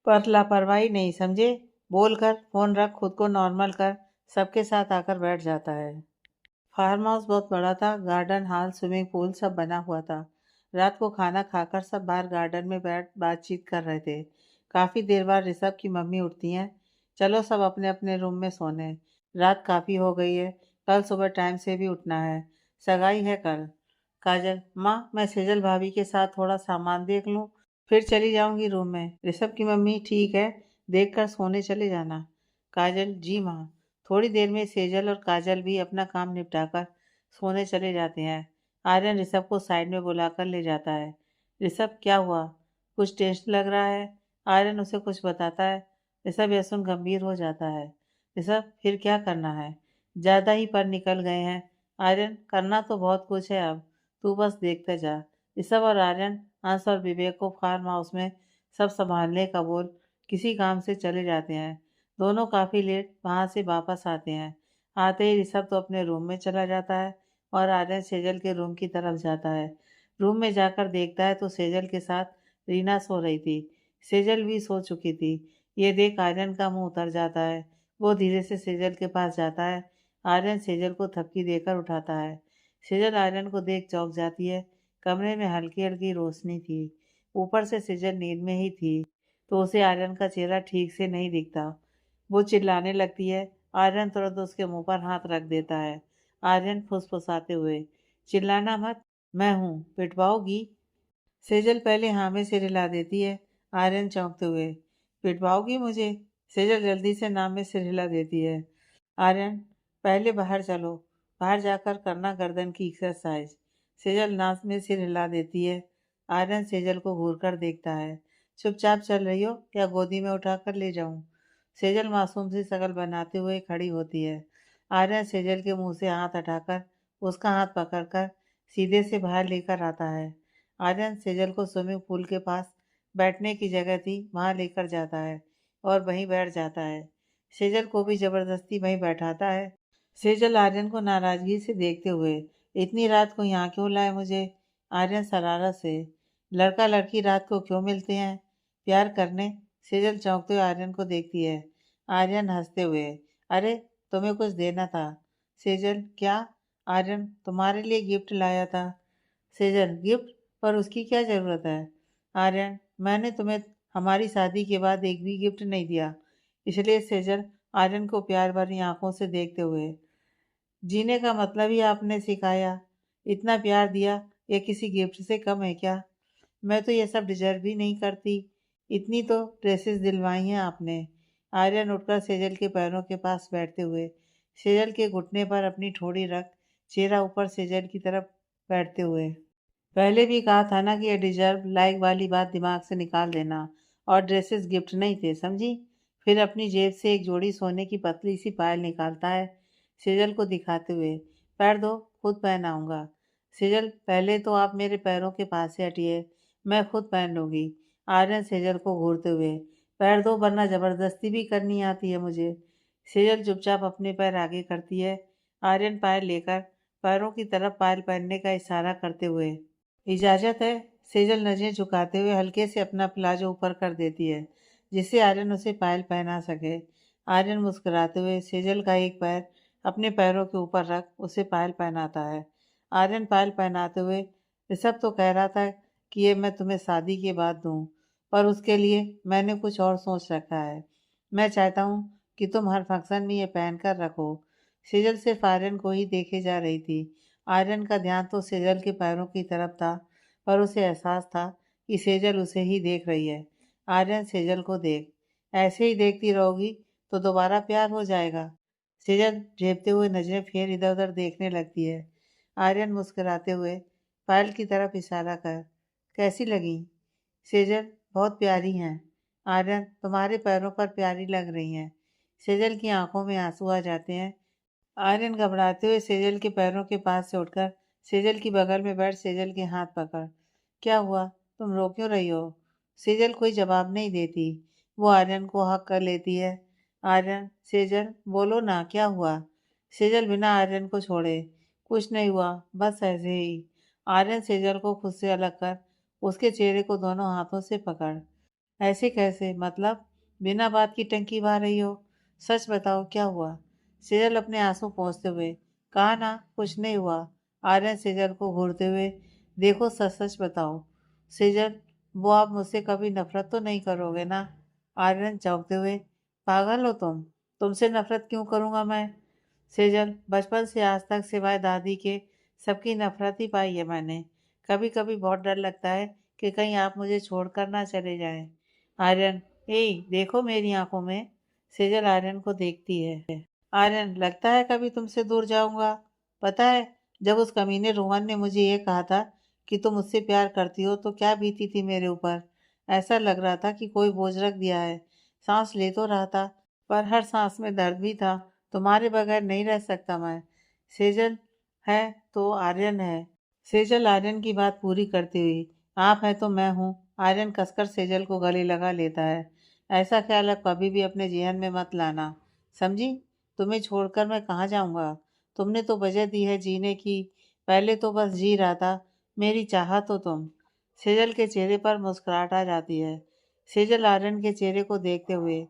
पर लापरवाही नहीं, समझे? बोलकर फ़ोन रख, खुद को नॉर्मल कर। सबके साथ आकर बैठ जाता है। फार्म हाउस बहुत बड़ा था। गार्डन, हॉल, स्विमिंग पूल सब बना हुआ था। रात को खाना खाकर सब बाहर गार्डन में बैठ बातचीत कर रहे थे। काफ़ी देर बाद ऋषभ की मम्मी उठती हैं। चलो सब अपने अपने रूम में सोने, रात काफ़ी हो गई है, कल सुबह टाइम से भी उठना है, सगाई है कल। काजल, माँ मैं सेजल भाभी के साथ थोड़ा सामान देख लूँ, फिर चली जाऊंगी रूम में। ऋषभ की मम्मी, ठीक है, देख कर सोने चले जाना। काजल, जी माँ। थोड़ी देर में सेजल और काजल भी अपना काम निपटाकर सोने चले जाते हैं। आर्यन ऋषभ को साइड में बुलाकर ले जाता है। ऋषभ, क्या हुआ? कुछ टेंशन लग रहा है। आर्यन उसे कुछ बताता है। ऋषभ यह सुन गंभीर हो जाता है। ऋषभ, फिर क्या करना है? ज़्यादा ही पर निकल गए हैं। आर्यन, करना तो बहुत कुछ है अब, तू बस देखते जा। ऋषभ और आर्यन अंश और विवेक को फार्म हाउस में सब संभालने का बोल किसी काम से चले जाते हैं। दोनों काफ़ी लेट वहाँ से वापस आते हैं। आते ही ऋषभ तो अपने रूम में चला जाता है और आर्यन सेजल के रूम की तरफ जाता है। रूम में जाकर देखता है तो सेजल के साथ रीना सो रही थी। सेजल भी सो चुकी थी। ये देख आर्यन का मुंह उतर जाता है। वो धीरे से सेजल के पास जाता है। आर्यन सेजल को थपकी देकर उठाता है। सेजल आर्यन को देख चौंक जाती है। कमरे में हल्की हल्की रोशनी थी। ऊपर से सेजल नींद में ही थी, तो उसे आर्यन का चेहरा ठीक से नहीं दिखता। वो चिल्लाने लगती है। आर्यन तुरंत उसके मुंह पर हाथ रख देता है। आर्यन फुसफुसाते हुए, चिल्लाना मत, मैं हूँ, पिटवाओगी? सेजल पहले हाँ में सिर हिला देती है। आर्यन चौंकते हुए, पिटवाओगी मुझे? सेजल जल्दी से नाम में सिर हिला देती है। आर्यन, पहले बाहर चलो, बाहर जाकर करना गर्दन की एक्सरसाइज। सेजल नाक में सिर हिला देती है। आर्यन सेजल को घूर कर देखता है। चुपचाप चल रही हो या गोदी में उठाकर ले जाऊं? सेजल मासूम सी शकल बनाते हुए खड़ी होती है। आर्यन सेजल के मुंह से हाथ हटाकर उसका हाथ पकड़कर सीधे से बाहर लेकर आता है। आर्यन सेजल को स्विमिंग पूल के पास बैठने की जगह थी वहां लेकर जाता है और वहीं बैठ जाता है। सेजल को भी जबरदस्ती वहीं बैठाता है। सेजल आर्यन को नाराजगी से देखते हुए, इतनी रात को यहाँ क्यों लाए मुझे? आर्यन शरारत से, लड़का लड़की रात को क्यों मिलते हैं? प्यार करने? सेजल चौंकते हुए आर्यन को देखती है। आर्यन हंसते हुए, अरे तुम्हें कुछ देना था। सेजल, क्या? आर्यन, तुम्हारे लिए गिफ्ट लाया था। सेजल, गिफ्ट? पर उसकी क्या ज़रूरत है? आर्यन, मैंने तुम्हें हमारी शादी के बाद एक भी गिफ्ट नहीं दिया। इसलिए सेजल आर्यन को प्यार भरी आंखों से देखते हुए, जीने का मतलब ही आपने सिखाया। इतना प्यार दिया, ये किसी गिफ्ट से कम है क्या? मैं तो ये सब डिजर्व भी नहीं करती। इतनी तो ड्रेसेस दिलवाई हैं आपने। आर्यन उठकर सेजल के पैरों के पास बैठते हुए सेजल के घुटने पर अपनी ठोड़ी रख चेहरा ऊपर सेजल की तरफ बैठते हुए, पहले भी कहा था ना कि ये डिजर्व लाइक वाली बात दिमाग से निकाल देना। और ड्रेसेस गिफ्ट नहीं थे, समझी? फिर अपनी जेब से एक जोड़ी सोने की पतली सी पायल निकालता है सेजल को दिखाते हुए, पैर दो, खुद पहनाऊंगा। सेजल, पहले तो आप मेरे पैरों के पास से हटिए, मैं खुद पहन लूंगी। आर्यन सेजल को घूरते हुए, पैर दो वरना जबरदस्ती भी करनी आती है मुझे। सेजल चुपचाप अपने पैर आगे करती है। आर्यन पायल लेकर पैरों की तरफ पायल पहनने का इशारा करते हुए, इजाजत है? सेजल नजरें झुकाते हुए हल्के से अपना प्लाजो ऊपर कर देती है, जिससे आर्यन उसे पायल पहना सके। आर्यन मुस्कुराते हुए सेजल का एक पैर अपने पैरों के ऊपर रख उसे पायल पहनाता है। आर्यन पायल पहनाते हुए, ऋषभ तो कह रहा था कि ये मैं तुम्हें शादी के बाद दूँ, पर उसके लिए मैंने कुछ और सोच रखा है। मैं चाहता हूँ कि तुम हर फंक्शन में ये पहन कर रखो। सेजल सिर्फ आर्यन को ही देखे जा रही थी। आर्यन का ध्यान तो सेजल के पैरों की तरफ था, पर उसे एहसास था कि सेजल उसे ही देख रही है। आर्यन, सेजल को देख। ऐसे ही देखती रहोगी तो दोबारा प्यार हो जाएगा। सेजल झेपते हुए नजरें फेर इधर उधर देखने लगती है। आर्यन मुस्कुराते हुए पायल की तरफ इशारा कर, कैसी लगी? सेजल, बहुत प्यारी हैं। आर्यन, तुम्हारे पैरों पर प्यारी लग रही हैं। सेजल की आंखों में आंसू आ जाते हैं। आर्यन घबराते हुए सेजल के पैरों के पास से उठकर सेजल की बगल में बैठ सेजल के हाथ पकड़, क्या हुआ? तुम रो क्यों रही हो? सेजल कोई जवाब नहीं देती। वो आर्यन को हक कर लेती है। आर्यन, सेजल, बोलो ना, क्या हुआ? सेजल बिना आर्यन को छोड़े, कुछ नहीं हुआ, बस ऐसे ही। आर्यन सेजल को खुद से अलग कर उसके चेहरे को दोनों हाथों से पकड़, ऐसे कैसे, मतलब? बिना बात की टंकी भर रही हो? सच बताओ, क्या हुआ? सेजल अपने आंसू पोंछते हुए, कहा ना, कुछ नहीं हुआ। आर्यन सेजल को घूरते हुए, देखो, सच सच बताओ। सेजल, वो आप मुझसे कभी नफरत तो नहीं करोगे ना? आर्यन चौंकते हुए, पागल हो तुम? तुमसे नफरत क्यों करूंगा मैं? सेजल, बचपन से आज तक सिवाय दादी के सबकी नफरत ही पाई है मैंने। कभी कभी बहुत डर लगता है कि कहीं आप मुझे छोड़कर ना चले जाएं। आर्यन, ए, देखो मेरी आंखों में। सेजल आर्यन को देखती है। आर्यन, लगता है कभी तुमसे दूर जाऊंगा। पता है, जब उस कमीने रोहन ने मुझे ये कहा था कि तुम मुझसे प्यार करती हो तो क्या बीती थी मेरे ऊपर। ऐसा लग रहा था कि कोई बोझ रख दिया है। सांस ले तो रहा था, पर हर सांस में दर्द भी था। तुम्हारे बगैर नहीं रह सकता मैं। सेजल, है तो आर्यन है। सेजल आर्यन की बात पूरी करती हुई, आप है तो मैं हूँ। आर्यन कसकर सेजल को गले लगा लेता है। ऐसा ख्याल अब कभी भी अपने जेहन में मत लाना, समझी? तुम्हें छोड़कर मैं कहाँ जाऊंगा? तुमने तो वजह दी है जीने की, पहले तो बस जी रहा था। मेरी चाहत हो तुम। सेजल के चेहरे पर मुस्कुराहट आ जाती है। सेजल आर्यन के चेहरे को देखते हुए,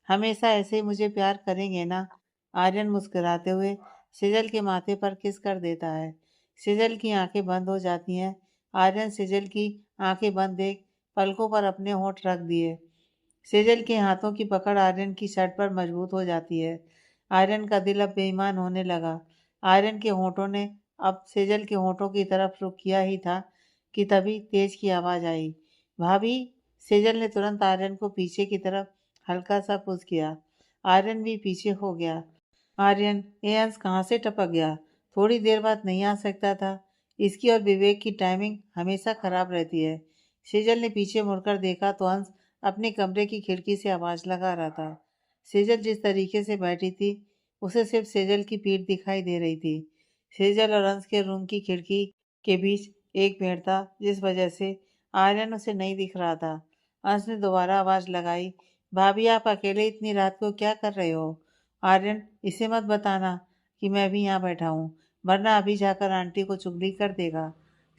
हमेशा ऐसे ही मुझे प्यार करेंगे ना? आर्यन मुस्कुराते हुए सेजल के माथे पर किस कर देता है। सेजल की आंखें बंद हो जाती हैं। आर्यन सेजल की आंखें बंद देख पलकों पर अपने होंठ रख दिए। सेजल के हाथों की पकड़ आर्यन की शर्ट पर मजबूत हो जाती है। आर्यन का दिल अब बेईमान होने लगा। आर्यन के होंठों ने अब सेजल के होंठों की तरफ रुख किया ही था कि तभी तेज की आवाज आई, भाभी। सेजल ने तुरंत आर्यन को पीछे की तरफ हल्का सा पुश किया। आर्यन भी पीछे हो गया। आर्यन, ये अंश कहाँ से टपक गया? थोड़ी देर बाद नहीं आ सकता था? इसकी और विवेक की टाइमिंग हमेशा खराब रहती है। सेजल ने पीछे मुड़कर देखा तो अंश अपने कमरे की खिड़की से आवाज लगा रहा था। सेजल जिस तरीके से बैठी थी उसे सिर्फ सेजल की पीठ दिखाई दे रही थी। सेजल और अंश के रूम की खिड़की के बीच एक पेड़ था, जिस वजह से आर्यन उसे नहीं दिख रहा था। अंश ने दोबारा आवाज लगाई, भाभी, आप अकेले इतनी रात को क्या कर रहे हो? आर्यन, इसे मत बताना कि मैं भी यहाँ बैठा हूँ, वरना अभी जाकर आंटी को चुगली कर देगा।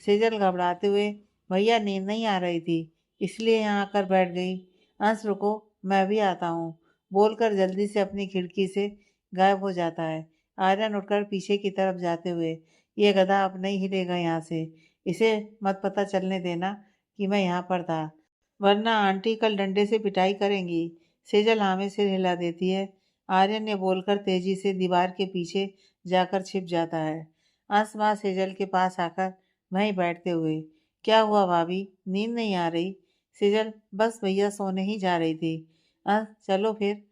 सेजल घबराते हुए, भैया नींद नहीं आ रही थी, इसलिए यहाँ आकर बैठ गई। अंश, रुको, मैं भी आता हूँ, बोलकर जल्दी से अपनी खिड़की से गायब हो जाता है। आर्यन उठकर पीछे की तरफ जाते हुए, ये गधा अब नहीं हिलेगा यहाँ से। इसे मत पता चलने देना कि मैं यहाँ पर था, वरना आंटी कल डंडे से पिटाई करेंगी। सेजल हाँ में सिर हिला देती है। आर्यन ने बोलकर तेजी से दीवार के पीछे जाकर छिप जाता है। अंश माँ सेजल के पास आकर वहीं बैठते हुए, क्या हुआ भाभी, नींद नहीं आ रही? सेजल, बस भैया सोने ही जा रही थी। अंश, चलो फिर।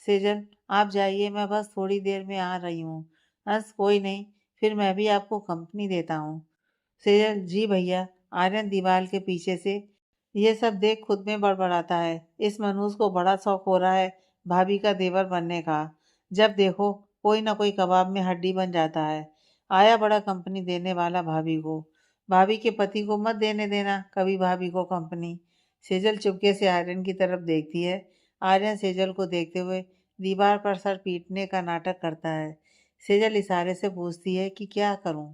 सेजल, आप जाइए, मैं बस थोड़ी देर में आ रही हूँ। अंश, कोई नहीं, फिर मैं भी आपको कंपनी देता हूँ। सेजल, जी भैया। आर्यन दीवार के पीछे से ये सब देख खुद में बड़बड़ाता है, इस मनहूस को बड़ा शौक हो रहा है भाभी का देवर बनने का। जब देखो कोई ना कोई कबाब में हड्डी बन जाता है। आया बड़ा कंपनी देने वाला भाभी को। भाभी के पति को मत देने देना कभी भाभी को कंपनी। सेजल चुपके से आर्यन की तरफ देखती है। आर्यन सेजल को देखते हुए दीवार पर सर पीटने का नाटक करता है। सेजल इशारे से पूछती है कि क्या करूं।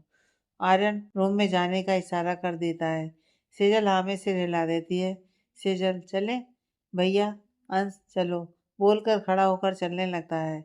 आर्यन रूम में जाने का इशारा कर देता है। सेजल हाँ में सिर हिला देती है। सेजल, चलें? भैया, अंश, चलो, बोलकर खड़ा होकर चलने लगता है।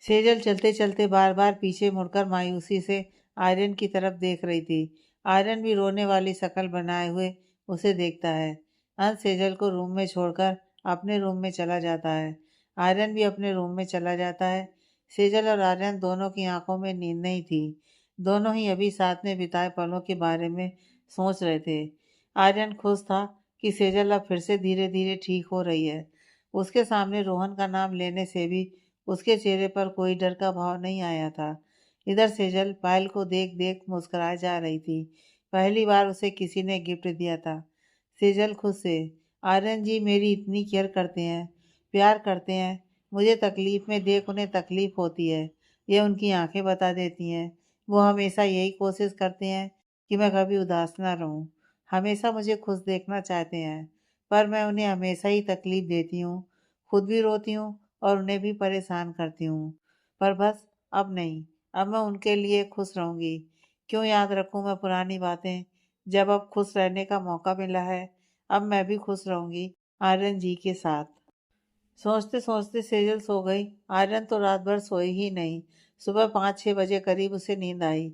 सेजल चलते चलते बार बार पीछे मुड़कर मायूसी से आर्यन की तरफ देख रही थी। आर्यन भी रोने वाली शक्ल बनाए हुए उसे देखता है। अंश सेजल को रूम में छोड़कर अपने रूम में चला जाता है। आर्यन भी अपने रूम में चला जाता है। सेजल और आर्यन दोनों की आंखों में नींद नहीं थी। दोनों ही अभी साथ में बिताए पलों के बारे में सोच रहे थे। आर्यन खुश था कि सेजल अब फिर से धीरे धीरे ठीक हो रही है। उसके सामने रोहन का नाम लेने से भी उसके चेहरे पर कोई डर का भाव नहीं आया था। इधर सेजल पायल को देख देख मुस्कुराए जा रही थी। पहली बार उसे किसी ने गिफ्ट दिया था। सेजल खुद से, आर्यन जी मेरी इतनी केयर करते हैं, प्यार करते हैं। मुझे तकलीफ में देख उन्हें तकलीफ होती है, ये उनकी आंखें बता देती हैं। वो हमेशा यही कोशिश करते हैं कि मैं कभी उदास ना रहूं। हमेशा मुझे खुश देखना चाहते हैं, पर मैं उन्हें हमेशा ही तकलीफ देती हूँ। खुद भी रोती हूँ और उन्हें भी परेशान करती हूँ। पर बस अब नहीं, अब मैं उनके लिए खुश रहूंगी। क्यों याद रखूं मैं पुरानी बातें, जब अब खुश रहने का मौका मिला है। अब मैं भी खुश रहूंगी आर्यन जी के साथ। सोचते सोचते सेजल सो गई। आर्यन तो रात भर सोई ही नहीं। सुबह 5-6 बजे करीब उसे नींद आई।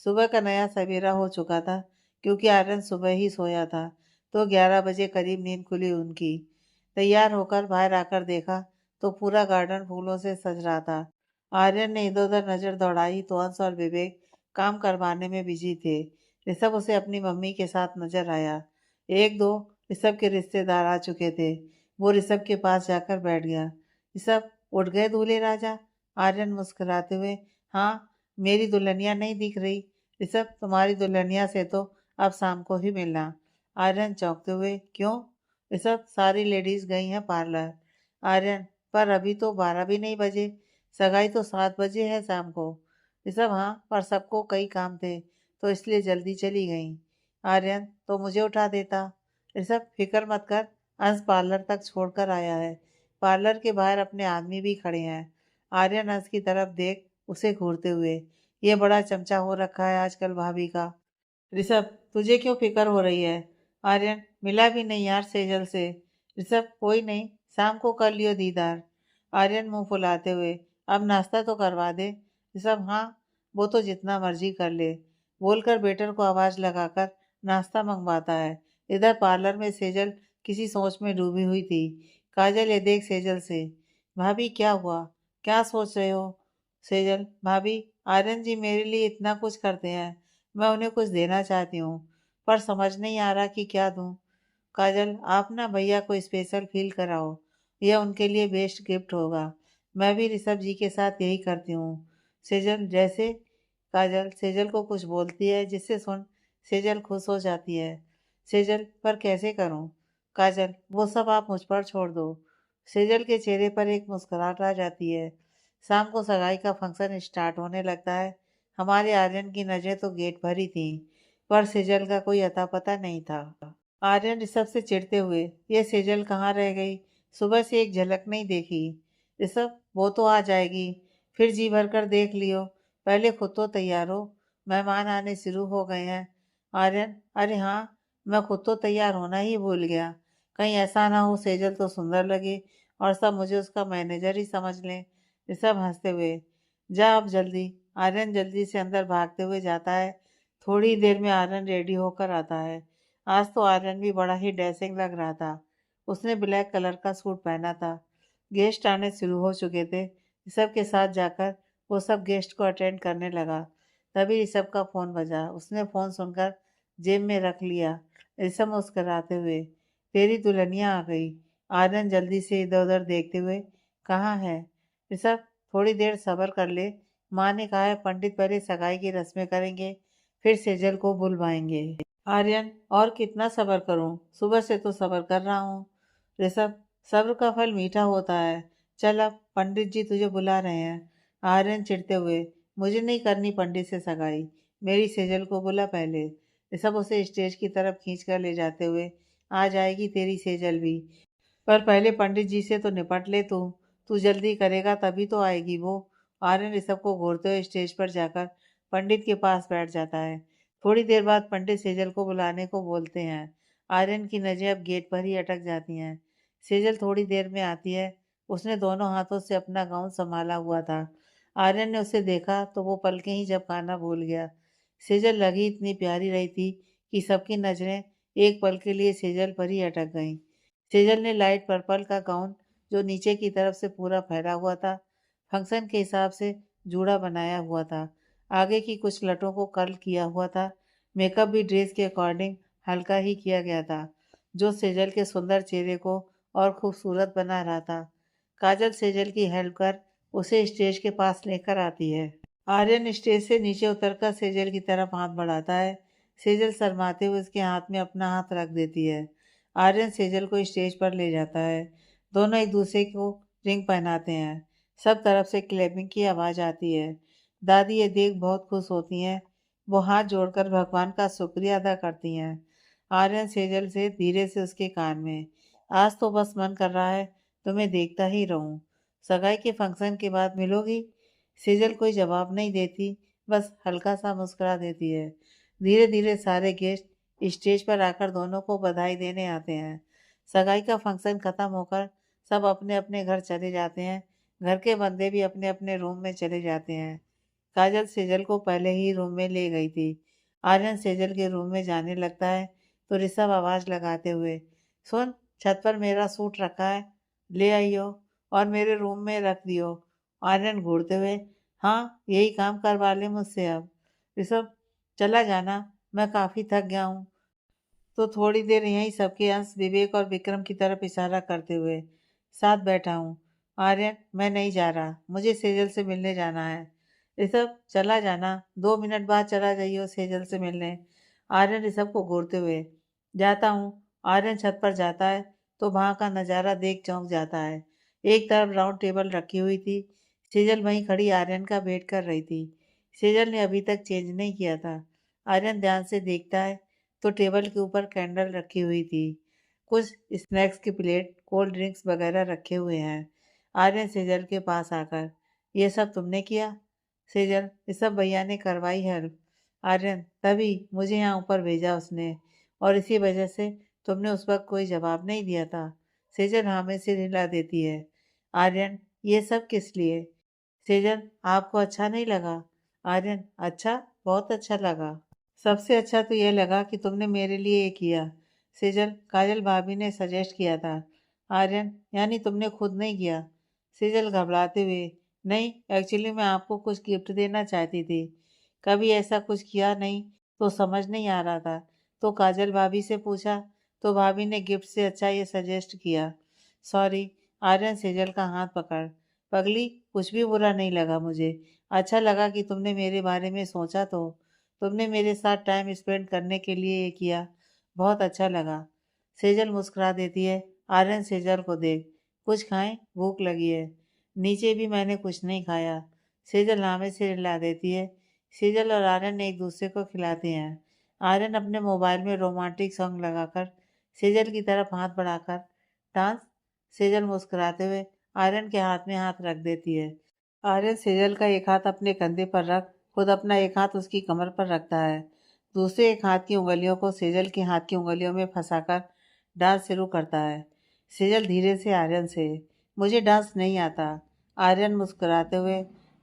सुबह का नया सवेरा हो चुका था, क्योंकि आर्यन सुबह ही सोया था। तो 11 बजे करीब नींद खुली उनकी। तैयार होकर बाहर आकर देखा तो पूरा गार्डन फूलों से सज रहा था। आर्यन ने इधर उधर नजर दौड़ाई तो अंश और विवेक काम करवाने में बिजी थे। ऋषभ उसे अपनी मम्मी के साथ नजर आया। एक दो ऋषभ के रिश्तेदार आ चुके थे। वो ऋषभ के पास जाकर बैठ गया। ऋषभ, उठ गए दूल्हे राजा? आर्यन मुस्कुराते हुए, हाँ, मेरी दुल्हनिया नहीं दिख रही? ऋषभ, तुम्हारी दुल्हनिया से तो अब शाम को ही मिलना। आर्यन चौंकते हुए, क्यों? ऋषभ, सारी लेडीज गई हैं पार्लर। आर्यन, पर अभी तो 12 भी नहीं बजे, सगाई तो 7 बजे है शाम को। ऋषभ, हाँ, पर सबको कई काम थे तो इसलिए जल्दी चली गई। आर्यन, तो मुझे उठा देता। ऋषभ, फिक्र मत कर, अंश पार्लर तक छोड़कर आया है। पार्लर के बाहर अपने आदमी भी खड़े हैं। आर्यन अंश की तरफ देख उसे घूरते हुए, ये बड़ा चमचा हो रखा है आजकल भाभी का। ऋषभ, तुझे क्यों फिक्र हो रही है? आर्यन, मिला भी नहीं यार सेजल से। ऋषभ, कोई नहीं, शाम को कर लियो दीदार। आर्यन मुंह फुलाते हुए, अब नाश्ता तो करवा दे। ऋषभ, हाँ, वो तो जितना मर्जी कर ले, बोलकर बेटर को आवाज लगाकर नाश्ता मंगवाता है। इधर पार्लर में सेजल किसी सोच में डूबी हुई थी। काजल ये देख सेजल से, भाभी क्या हुआ, क्या सोच रहे हो? सेजल, भाभी, आर्यन जी मेरे लिए इतना कुछ करते हैं, मैं उन्हें कुछ देना चाहती हूँ, पर समझ नहीं आ रहा कि क्या दूँ। काजल, आप ना भैया को स्पेशल फील कराओ, यह उनके लिए बेस्ट गिफ्ट होगा। मैं भी ऋषभ जी के साथ यही करती हूँ। सेजल, जैसे? काजल सेजल को कुछ बोलती है जिससे सुन सेजल खुश हो जाती है। सेजल, पर कैसे करूँ? काजल, वो सब आप मुझ पर छोड़ दो। सेजल के चेहरे पर एक मुस्कुराहट आ जाती है। शाम को सगाई का फंक्शन स्टार्ट होने लगता है। हमारे आर्यन की नज़रें तो गेट पर ही थी, पर सेजल का कोई अता पता नहीं था। आर्यन ऋषभ से चिढ़ते हुए, ये सेजल कहाँ रह गई? सुबह से एक झलक नहीं देखी। ऋषभ, वो तो आ जाएगी, फिर जी भर कर देख लियो, पहले खुद तो तैयार हो, मेहमान आने शुरू हो गए हैं। आर्यन, अरे हाँ, मैं खुद तो तैयार होना ही भूल गया। कहीं ऐसा ना हो सेजल तो सुंदर लगे और सब मुझे उसका मैनेजर ही समझ लें। ऋषभ हंसते हुए, जा अब जल्दी। आर्यन जल्दी से अंदर भागते हुए जाता है। थोड़ी देर में आर्यन रेडी होकर आता है। आज तो आर्यन भी बड़ा ही डैशिंग लग रहा था। उसने ब्लैक कलर का सूट पहना था। गेस्ट आने शुरू हो चुके थे। ऋषभ के साथ जाकर वो सब गेस्ट को अटेंड करने लगा। तभी ऋषभ का फोन बजा। उसने फोन सुनकर जेब में रख लिया। ऋषभ मुस्कुराते हुए, तेरी दुल्हनिया आ गई। आर्यन जल्दी से इधर उधर देखते हुए, कहाँ है? ऋषभ, थोड़ी देर सब्र कर ले, माँ ने कहा है पंडित पहले सगाई की रस्में करेंगे, फिर सेजल को बुलवाएंगे। आर्यन, और कितना सब्र करूं? सुबह से तो सब्र कर रहा हूँ। ऋषभ, सब्र का फल मीठा होता है। चल अब, पंडित जी तुझे बुला रहे हैं। आर्यन चिढ़ते हुए, मुझे नहीं करनी पंडित से सगाई, मेरी सेजल को बुला पहले। ऋषभ उसे स्टेज की तरफ खींच कर ले जाते हुए, आ जाएगी तेरी सेजल भी, पर पहले पंडित जी से तो निपट ले तू। तू जल्दी करेगा तभी तो आएगी वो। आर्यन ऋषभ को घूरते हुए स्टेज पर जाकर पंडित के पास बैठ जाता है। थोड़ी देर बाद पंडित सेजल को बुलाने को बोलते हैं। आर्यन की नज़रें अब गेट पर ही अटक जाती हैं। सेजल थोड़ी देर में आती है। उसने दोनों हाथों से अपना गाउन संभाला हुआ था। आर्यन ने उसे देखा तो वो पलकें ही झपकाना भूल गया। सेजल लगी इतनी प्यारी रही थी कि सबकी नज़रें एक पल के लिए सेजल पर ही अटक गईं। सेजल ने लाइट पर्पल का गाउन, जो नीचे की तरफ से पूरा फैला हुआ था, फंक्शन के हिसाब से जूड़ा बनाया हुआ था। आगे की कुछ लटों को कर्ल किया हुआ था। मेकअप भी ड्रेस के अकॉर्डिंग हल्का ही किया गया था, जो सेजल के सुंदर चेहरे को और खूबसूरत बना रहा था। काजल सेजल की हेल्प कर उसे स्टेज के पास लेकर आती है। आर्यन स्टेज से नीचे उतरकर सेजल की तरफ हाथ बढ़ाता है। सेजल शर्माते हुए उसके हाथ में अपना हाथ रख देती है। आर्यन सेजल को स्टेज पर ले जाता है। दोनों एक दूसरे को रिंग पहनाते हैं। सब तरफ से क्लैपिंग की आवाज़ आती है। दादी ये देख बहुत खुश होती हैं। वो हाथ जोड़कर भगवान का शुक्रिया अदा करती हैं। आर्यन सेजल से धीरे से उसके कान में, आज तो बस मन कर रहा है तुम्हें देखता ही रहूं। सगाई के फंक्शन के बाद मिलोगी? सेजल कोई जवाब नहीं देती, बस हल्का सा मुस्कुरा देती है। धीरे धीरे सारे गेस्ट स्टेज पर आकर दोनों को बधाई देने आते हैं। सगाई का फंक्शन खत्म होकर सब अपने अपने घर चले जाते हैं। घर के बंदे भी अपने अपने रूम में चले जाते हैं। काजल सेजल को पहले ही रूम में ले गई थी। आर्यन सेजल के रूम में जाने लगता है तो ऋषभ आवाज लगाते हुए, सुन, छत पर मेरा सूट रखा है, ले आइयो और मेरे रूम में रख दियो। आर्यन घूरते हुए, हाँ यही काम करवा ले मुझसे अब। ऋषभ, चला जाना, मैं काफी थक गया हूँ। तो थोड़ी देर यहीं सबके अंश विवेक और विक्रम की तरफ इशारा करते हुए, साथ बैठा हूँ। आर्यन, मैं नहीं जा रहा, मुझे सेजल से मिलने जाना है। ऋषभ, चला जाना, 2 मिनट बाद चला जाइयो सेजल से मिलने। आर्यन ऋषभ को घूरते हुए, जाता हूँ। आर्यन छत पर जाता है तो वहां का नजारा देख चौंक जाता है। एक तरफ राउंड टेबल रखी हुई थी। सेजल वहीं खड़ी आर्यन का वेट कर रही थी। सेजल ने अभी तक चेंज नहीं किया था। आर्यन ध्यान से देखता है तो टेबल के ऊपर कैंडल रखी हुई थी। कुछ स्नैक्स की प्लेट, कोल्ड ड्रिंक्स वगैरह रखे हुए हैं। आर्यन सेजल के पास आकर, ये सब तुमने किया? सेजल, ये सब भैया ने करवाई हेल्प। आर्यन, तभी मुझे यहाँ ऊपर भेजा उसने, और इसी वजह से तुमने उस वक्त कोई जवाब नहीं दिया था। सेजल हाँ में सिर हिला देती है। आर्यन, ये सब किस लिए? सेजल, आपको अच्छा नहीं लगा? आर्यन, अच्छा, बहुत अच्छा लगा। सबसे अच्छा तो यह लगा कि तुमने मेरे लिए ये किया। सेजल, काजल भाभी ने सजेस्ट किया था। आर्यन, यानी तुमने खुद नहीं किया? सेजल घबराते हुए, नहीं, एक्चुअली मैं आपको कुछ गिफ्ट देना चाहती थी। कभी ऐसा कुछ किया नहीं तो समझ नहीं आ रहा था, तो काजल भाभी से पूछा तो भाभी ने गिफ्ट से अच्छा ये सजेस्ट किया। सॉरी। आर्यन सेजल का हाथ पकड़, पगली, कुछ भी बुरा नहीं लगा मुझे। अच्छा लगा कि तुमने मेरे बारे में सोचा, तो तुमने मेरे साथ टाइम स्पेंड करने के लिए ये किया, बहुत अच्छा लगा। सेजल मुस्कुरा देती है। आर्यन सेजल को देख, कुछ खाएं, भूख लगी है। नीचे भी मैंने कुछ नहीं खाया। सेजल नामे से हिला देती है। सेजल और आर्यन एक दूसरे को खिलाते हैं। आर्यन अपने मोबाइल में रोमांटिक सॉन्ग लगाकर सेजल की तरफ हाथ बढ़ाकर, डांस। सेजल मुस्कुराते हुए आर्यन के हाथ में हाथ रख देती है। आर्यन सेजल का एक हाथ अपने कंधे पर रख खुद अपना एक हाथ उसकी कमर पर रखता है। दूसरे एक हाथ की उंगलियों को सेजल के हाथ की उंगलियों में फंसाकर डांस शुरू करता है। सेजल धीरे से आर्यन से, मुझे डांस नहीं आता। आर्यन मुस्कुराते हुए,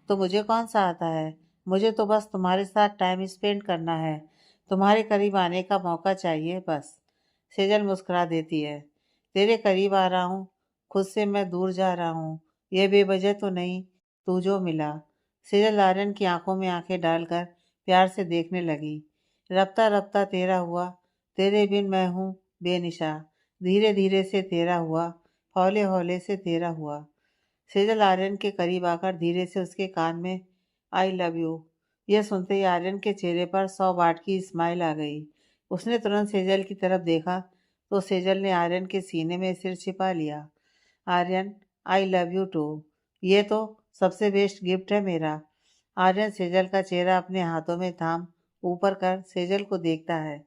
तो मुझे कौन सा आता है? मुझे तो बस तुम्हारे साथ टाइम स्पेंड करना है, तुम्हारे करीब आने का मौका चाहिए, बस। सेजल मुस्कुरा देती है, तेरे करीब आ रहा हूँ, खुद से मैं दूर जा रहा हूँ, ये बेवजह तो नहीं, तू जो मिला। सेजल आर्यन की आंखों में आंखें डालकर प्यार से देखने लगी। रफ्ता रफ्ता तेरा हुआ, तेरे बिन मैं हूँ बेनिशा, धीरे धीरे से तेरा हुआ, हौले हौले से तेरा हुआ। सेजल आर्यन के करीब आकर धीरे से उसके कान में, आई लव यू। यह सुनते ही आर्यन के चेहरे पर 100 वाट की स्माइल आ गई। उसने तुरंत सेजल की तरफ देखा तो सेजल ने आर्यन के सीने में सिर छिपा लिया। Aryan, I love you too. ये तो सबसे बेस्ट गिफ्ट है मेरा। आर्यन सेजल का चेहरा अपने हाथों में थाम ऊपर कर सेजल को देखता है।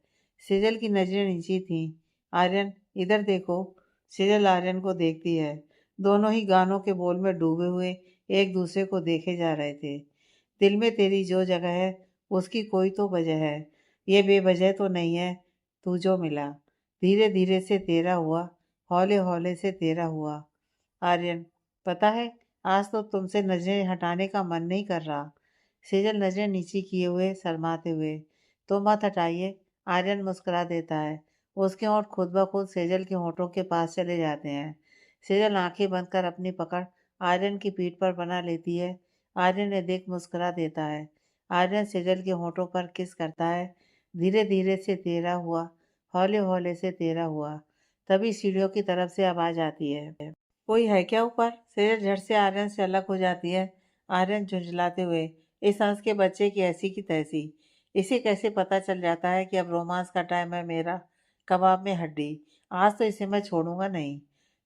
सेजल की नजरें नीची थीं। आर्यन, इधर देखो। सेजल आर्यन को देखती है। दोनों ही गानों के बोल में डूबे हुए एक दूसरे को देखे जा रहे थे। दिल में तेरी जो जगह है उसकी कोई तो वजह है, ये बेवजह तो नहीं है, तू जो मिला, धीरे धीरे से तेरा हुआ, हौले हौले से तेरा हुआ। आर्यन, पता है, आज तो तुमसे नजरें हटाने का मन नहीं कर रहा। सेजल नजरें नीची किए हुए शर्माते हुए, तो मत हटाइए। आर्यन मुस्कुरा देता है। उसके होंठ खुद ब खुद सेजल के होंठों के पास चले जाते हैं। सेजल आंखें बंद कर अपनी पकड़ आर्यन की पीठ पर बना लेती है। आर्यन ने देख मुस्कुरा देता है। आर्यन सेजल के होंठों पर किस करता है। धीरे धीरे से तेरा हुआ, हौले हौले से तेरा हुआ। तभी सीढ़ियों की तरफ से आवाज आती है, कोई है क्या ऊपर? सेजल झट से आर्यन से अलग हो जाती है। आर्यन झुंझलाते हुए, इस हंस के बच्चे की ऐसी की तैसी, इसे कैसे पता चल जाता है कि अब रोमांस का टाइम है मेरा? कबाब में हड्डी, आज तो इसे मैं छोड़ूंगा नहीं।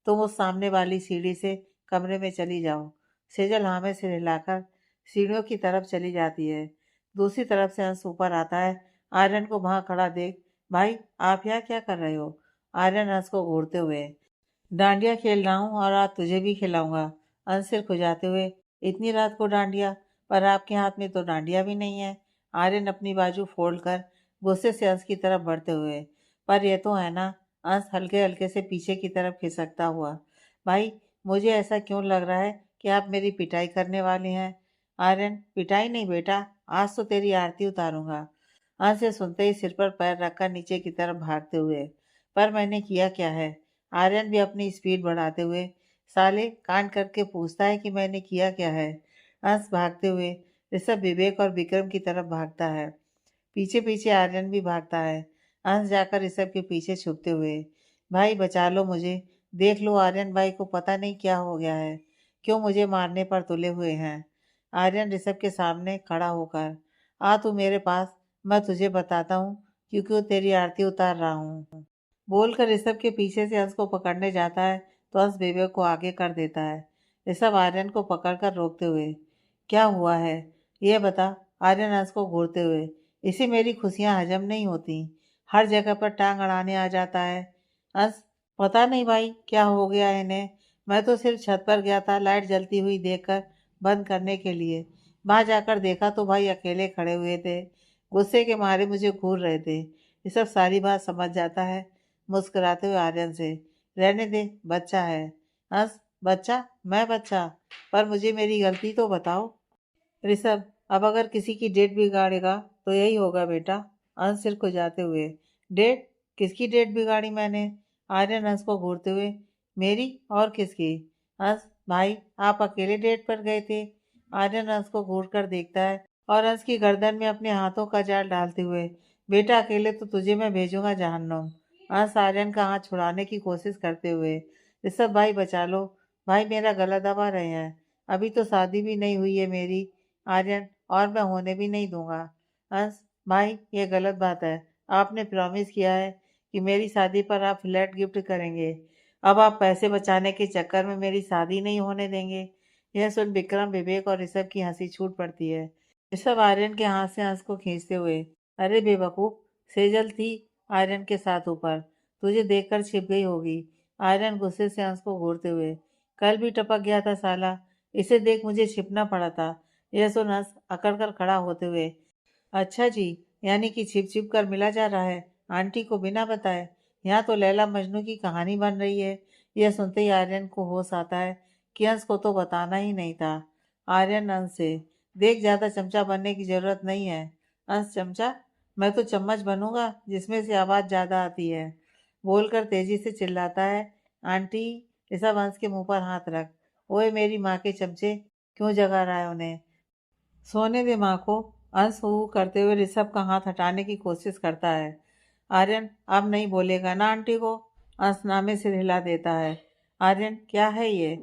तुम उस सामने वाली सीढ़ी से कमरे में चली जाओ। सेजल हाँ में सिर हिलाकर सीढ़ियों की तरफ चली जाती है। दूसरी तरफ से हंस ऊपर आता है। आर्यन को वहां खड़ा देख, भाई आप यहाँ क्या कर रहे हो? आर्यन हंस को घूरते हुए, डांडिया खेल रहा हूँ और आज तुझे भी खिलाऊंगा। अंश सिर खुजाते हुए, इतनी रात को डांडिया? पर आपके हाथ में तो डांडिया भी नहीं है। आर्यन अपनी बाजू फोल्ड कर गुस्से से अंश की तरफ बढ़ते हुए, पर यह तो है ना। अंश हल्के हल्के से पीछे की तरफ खिसकता हुआ, भाई मुझे ऐसा क्यों लग रहा है कि आप मेरी पिटाई करने वाले हैं? आर्यन, पिटाई नहीं बेटा, आज तो तेरी आरती उतारूंगा। अंश से सुनते ही सिर पर पैर रखकर नीचे की तरफ भागते हुए, पर मैंने किया क्या है? आर्यन भी अपनी स्पीड बढ़ाते हुए साले कान करके पूछता है कि मैंने किया क्या है। अंश भागते हुए ऋषभ, विवेक और विक्रम की तरफ भागता है। पीछे पीछे आर्यन भी भागता है। अंश जाकर ऋषभ के पीछे छुपते हुए, भाई बचा लो मुझे, देख लो आर्यन भाई को पता नहीं क्या हो गया है, क्यों मुझे मारने पर तुले हुए हैं। आर्यन ऋषभ के सामने खड़ा होकर, आ तू मेरे पास, मैं तुझे बताता हूँ क्योंकि तेरी आरती उतार रहा हूँ। बोलकर ऋषभ के पीछे से हंस को पकड़ने जाता है तो हंस विवेक को आगे कर देता है। ऋषभ आर्यन को पकड़कर रोकते हुए, क्या हुआ है यह बता। आर्यन हंस को घूरते हुए, इसे मेरी खुशियां हजम नहीं होती, हर जगह पर टांग अड़ाने आ जाता है। हंस, पता नहीं भाई क्या हो गया है इन्हें, मैं तो सिर्फ छत पर गया था लाइट जलती हुई देखकर बंद करने के लिए। वहां जाकर देखा तो भाई अकेले खड़े हुए थे, गुस्से के मारे मुझे घूर रहे थे। ये सब सारी बात समझ जाता है मुस्कुराते हुए आर्यन से, रहने दे बच्चा है। हंस, बच्चा? मैं बच्चा? पर मुझे मेरी गलती तो बताओ। ऋषभ, अब अगर किसी की डेट बिगाड़ेगा तो यही होगा बेटा। अंश सिर खुजाते हुए, डेट? किसकी डेट बिगाड़ी मैंने? आर्यन हंस को घूरते हुए, मेरी और किसकी? हंस, भाई आप अकेले डेट पर गए थे। आर्यन हंस को घूर कर देखता है और हंस की गर्दन में अपने हाथों का जाल डालते हुए, बेटा अकेले तो तुझे मैं भेजूंगा जहन्नुम। हंस आर्यन का हाथ छुड़ाने की कोशिश करते हुए, ऋषभ भाई बचा लो, भाई मेरा गला दबा रहे हैं, अभी तो शादी भी नहीं हुई है मेरी। आर्यन, और मैं होने भी नहीं दूंगा। हंस, भाई ये गलत बात है, आपने प्रॉमिस किया है कि मेरी शादी पर आप फ्लैट गिफ्ट करेंगे, अब आप पैसे बचाने के चक्कर में मेरी शादी नहीं होने देंगे। यह सुन विक्रम, विवेक और ऋषभ की हंसी छूट पड़ती है। ऋषभ आर्यन के हाथ से हंस को खींचते हुए, अरे बेवकूफ, सेजल थी आर्यन के साथ ऊपर, तुझे देखकर छिप गई होगी। आर्यन गुस्से से हंस को घूरते हुए, कल भी टपक गया था साला, इसे देख मुझे छिपना पड़ा था। यह सुन हंस अकड़ कर खड़ा होते हुए, अच्छा जी, यानी कि छिप छिप कर मिला जा रहा है आंटी को बिना बताए। यहाँ तो लैला मजनू की कहानी बन रही है। यह सुनते ही आर्यन को होश आता है कि हंस को तो बताना ही नहीं था। आर्यन हंस से, देख ज्यादा चमचा बनने की जरूरत नहीं है। हंस, चमचा? मैं तो चम्मच बनूंगा जिसमें से आवाज ज्यादा आती है। बोलकर तेजी से चिल्लाता है, आंटी। ऋषभ हंस के मुंह पर हाथ रख, ओए मेरी माँ के चमचे, क्यों जगा रहा है उन्हें? सोने दे माँ को। अंश हू करते हुए ऋषभ का हाथ हटाने की कोशिश करता है। आर्यन, अब नहीं बोलेगा ना आंटी को? अंश नामे से हिला देता है। आर्यन, क्या है ये?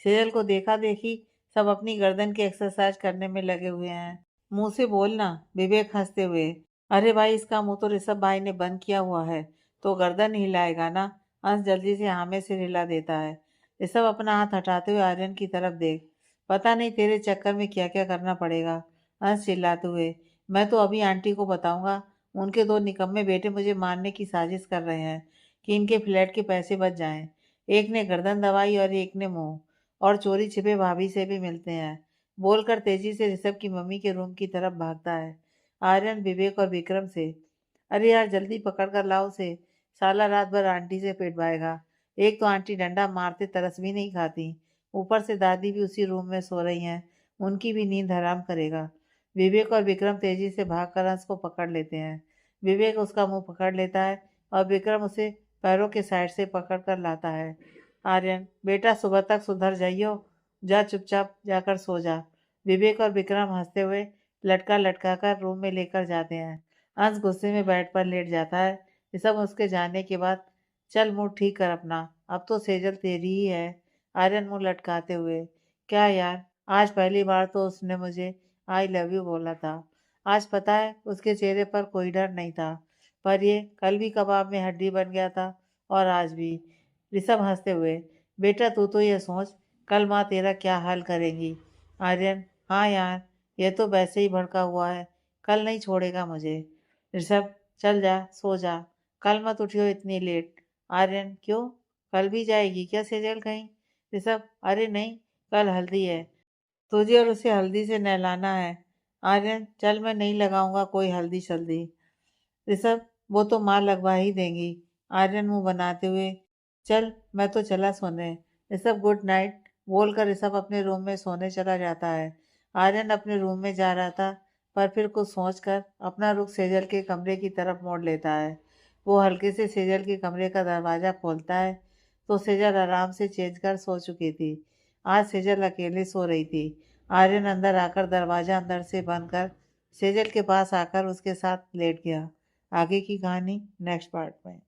सेजल को देखा देखी सब अपनी गर्दन की एक्सरसाइज करने में लगे हुए हैं। मुंह से बोलना। विवेक हंसते हुए, अरे भाई इसका मुंह तो ऋषभ भाई ने बंद किया हुआ है, तो गर्दन हिलाएगा ना? अंश जल्दी से हाँ में सिर हिला देता है। ऋषभ अपना हाथ हटाते हुए आर्यन की तरफ देख, पता नहीं तेरे चक्कर में क्या क्या करना पड़ेगा। हंस चिल्लाते हुए, मैं तो अभी आंटी को बताऊंगा, उनके दो निकम्मे बेटे मुझे मारने की साजिश कर रहे हैं कि इनके फ्लैट के पैसे बच जाएं। एक ने गर्दन दबाई और एक ने मुंह, और चोरी छिपे भाभी से भी मिलते हैं। बोलकर तेजी से ऋषभ की मम्मी के रूम की तरफ भागता है। आर्यन, विवेक और विक्रम से, अरे यार जल्दी पकड़ कर लाओ उसे, साला रात भर आंटी से पिटवाएगा। एक तो आंटी डंडा मारते तरस भी नहीं खाती, ऊपर से दादी भी उसी रूम में सो रही हैं, उनकी भी नींद हराम करेगा। विवेक और विक्रम तेजी से भागकर हंस को पकड़ लेते हैं। विवेक उसका मुंह पकड़ लेता है और विक्रम उसे पैरों के साइड से पकड़ कर लाता है। आर्यन, बेटा सुबह तक सुधर जाइयो, जा चुपचाप जाकर सो जा। विवेक और विक्रम हंसते हुए लटका लटका कर रूम में लेकर जाते हैं। अंश गुस्से में बेड पर लेट जाता है। ये सब उसके जाने के बाद, चल मूड ठीक कर अपना, अब तो सेजल तेरी ही है। आर्यन मुंह लटकाते हुए, क्या यार, आज पहली बार तो उसने मुझे आई लव यू बोला था। आज पता है उसके चेहरे पर कोई डर नहीं था, पर ये कल भी कबाब में हड्डी बन गया था और आज भी। ऋषभ हंसते हुए, बेटा तू तो ये सोच, कल माँ तेरा क्या हाल करेंगी। आर्यन, हाँ यार, ये तो वैसे ही भड़का हुआ है, कल नहीं छोड़ेगा मुझे। ऋषभ, चल जा सो जा, कल मत उठियो इतनी लेट। आर्यन, क्यों, कल भी जाएगी क्या सेजल कहीं। ऋषभ, अरे नहीं, कल हल्दी है, तुझे और उसे हल्दी से नहलाना है। आर्यन, चल मैं नहीं लगाऊंगा कोई हल्दी शल्दी। ऋषभ, वो तो माँ लगवा ही देंगी। आर्यन मुंह बनाते हुए, चल मैं तो चला सोने। ऋषभ, गुड नाइट बोलकर ऋषभ अपने रूम में सोने चला जाता है। आर्यन अपने रूम में जा रहा था, पर फिर कुछ सोचकर अपना रुख सेजल के कमरे की तरफ मोड़ लेता है। वो हल्के से सेजल के कमरे का दरवाजा खोलता है तो सेजल आराम से चेंज कर सो चुकी थी। आज सेजल अकेले सो रही थी। आर्यन अंदर आकर दरवाजा अंदर से बंद कर सेजल के पास आकर उसके साथ लेट गया। आगे की कहानी नेक्स्ट पार्ट में।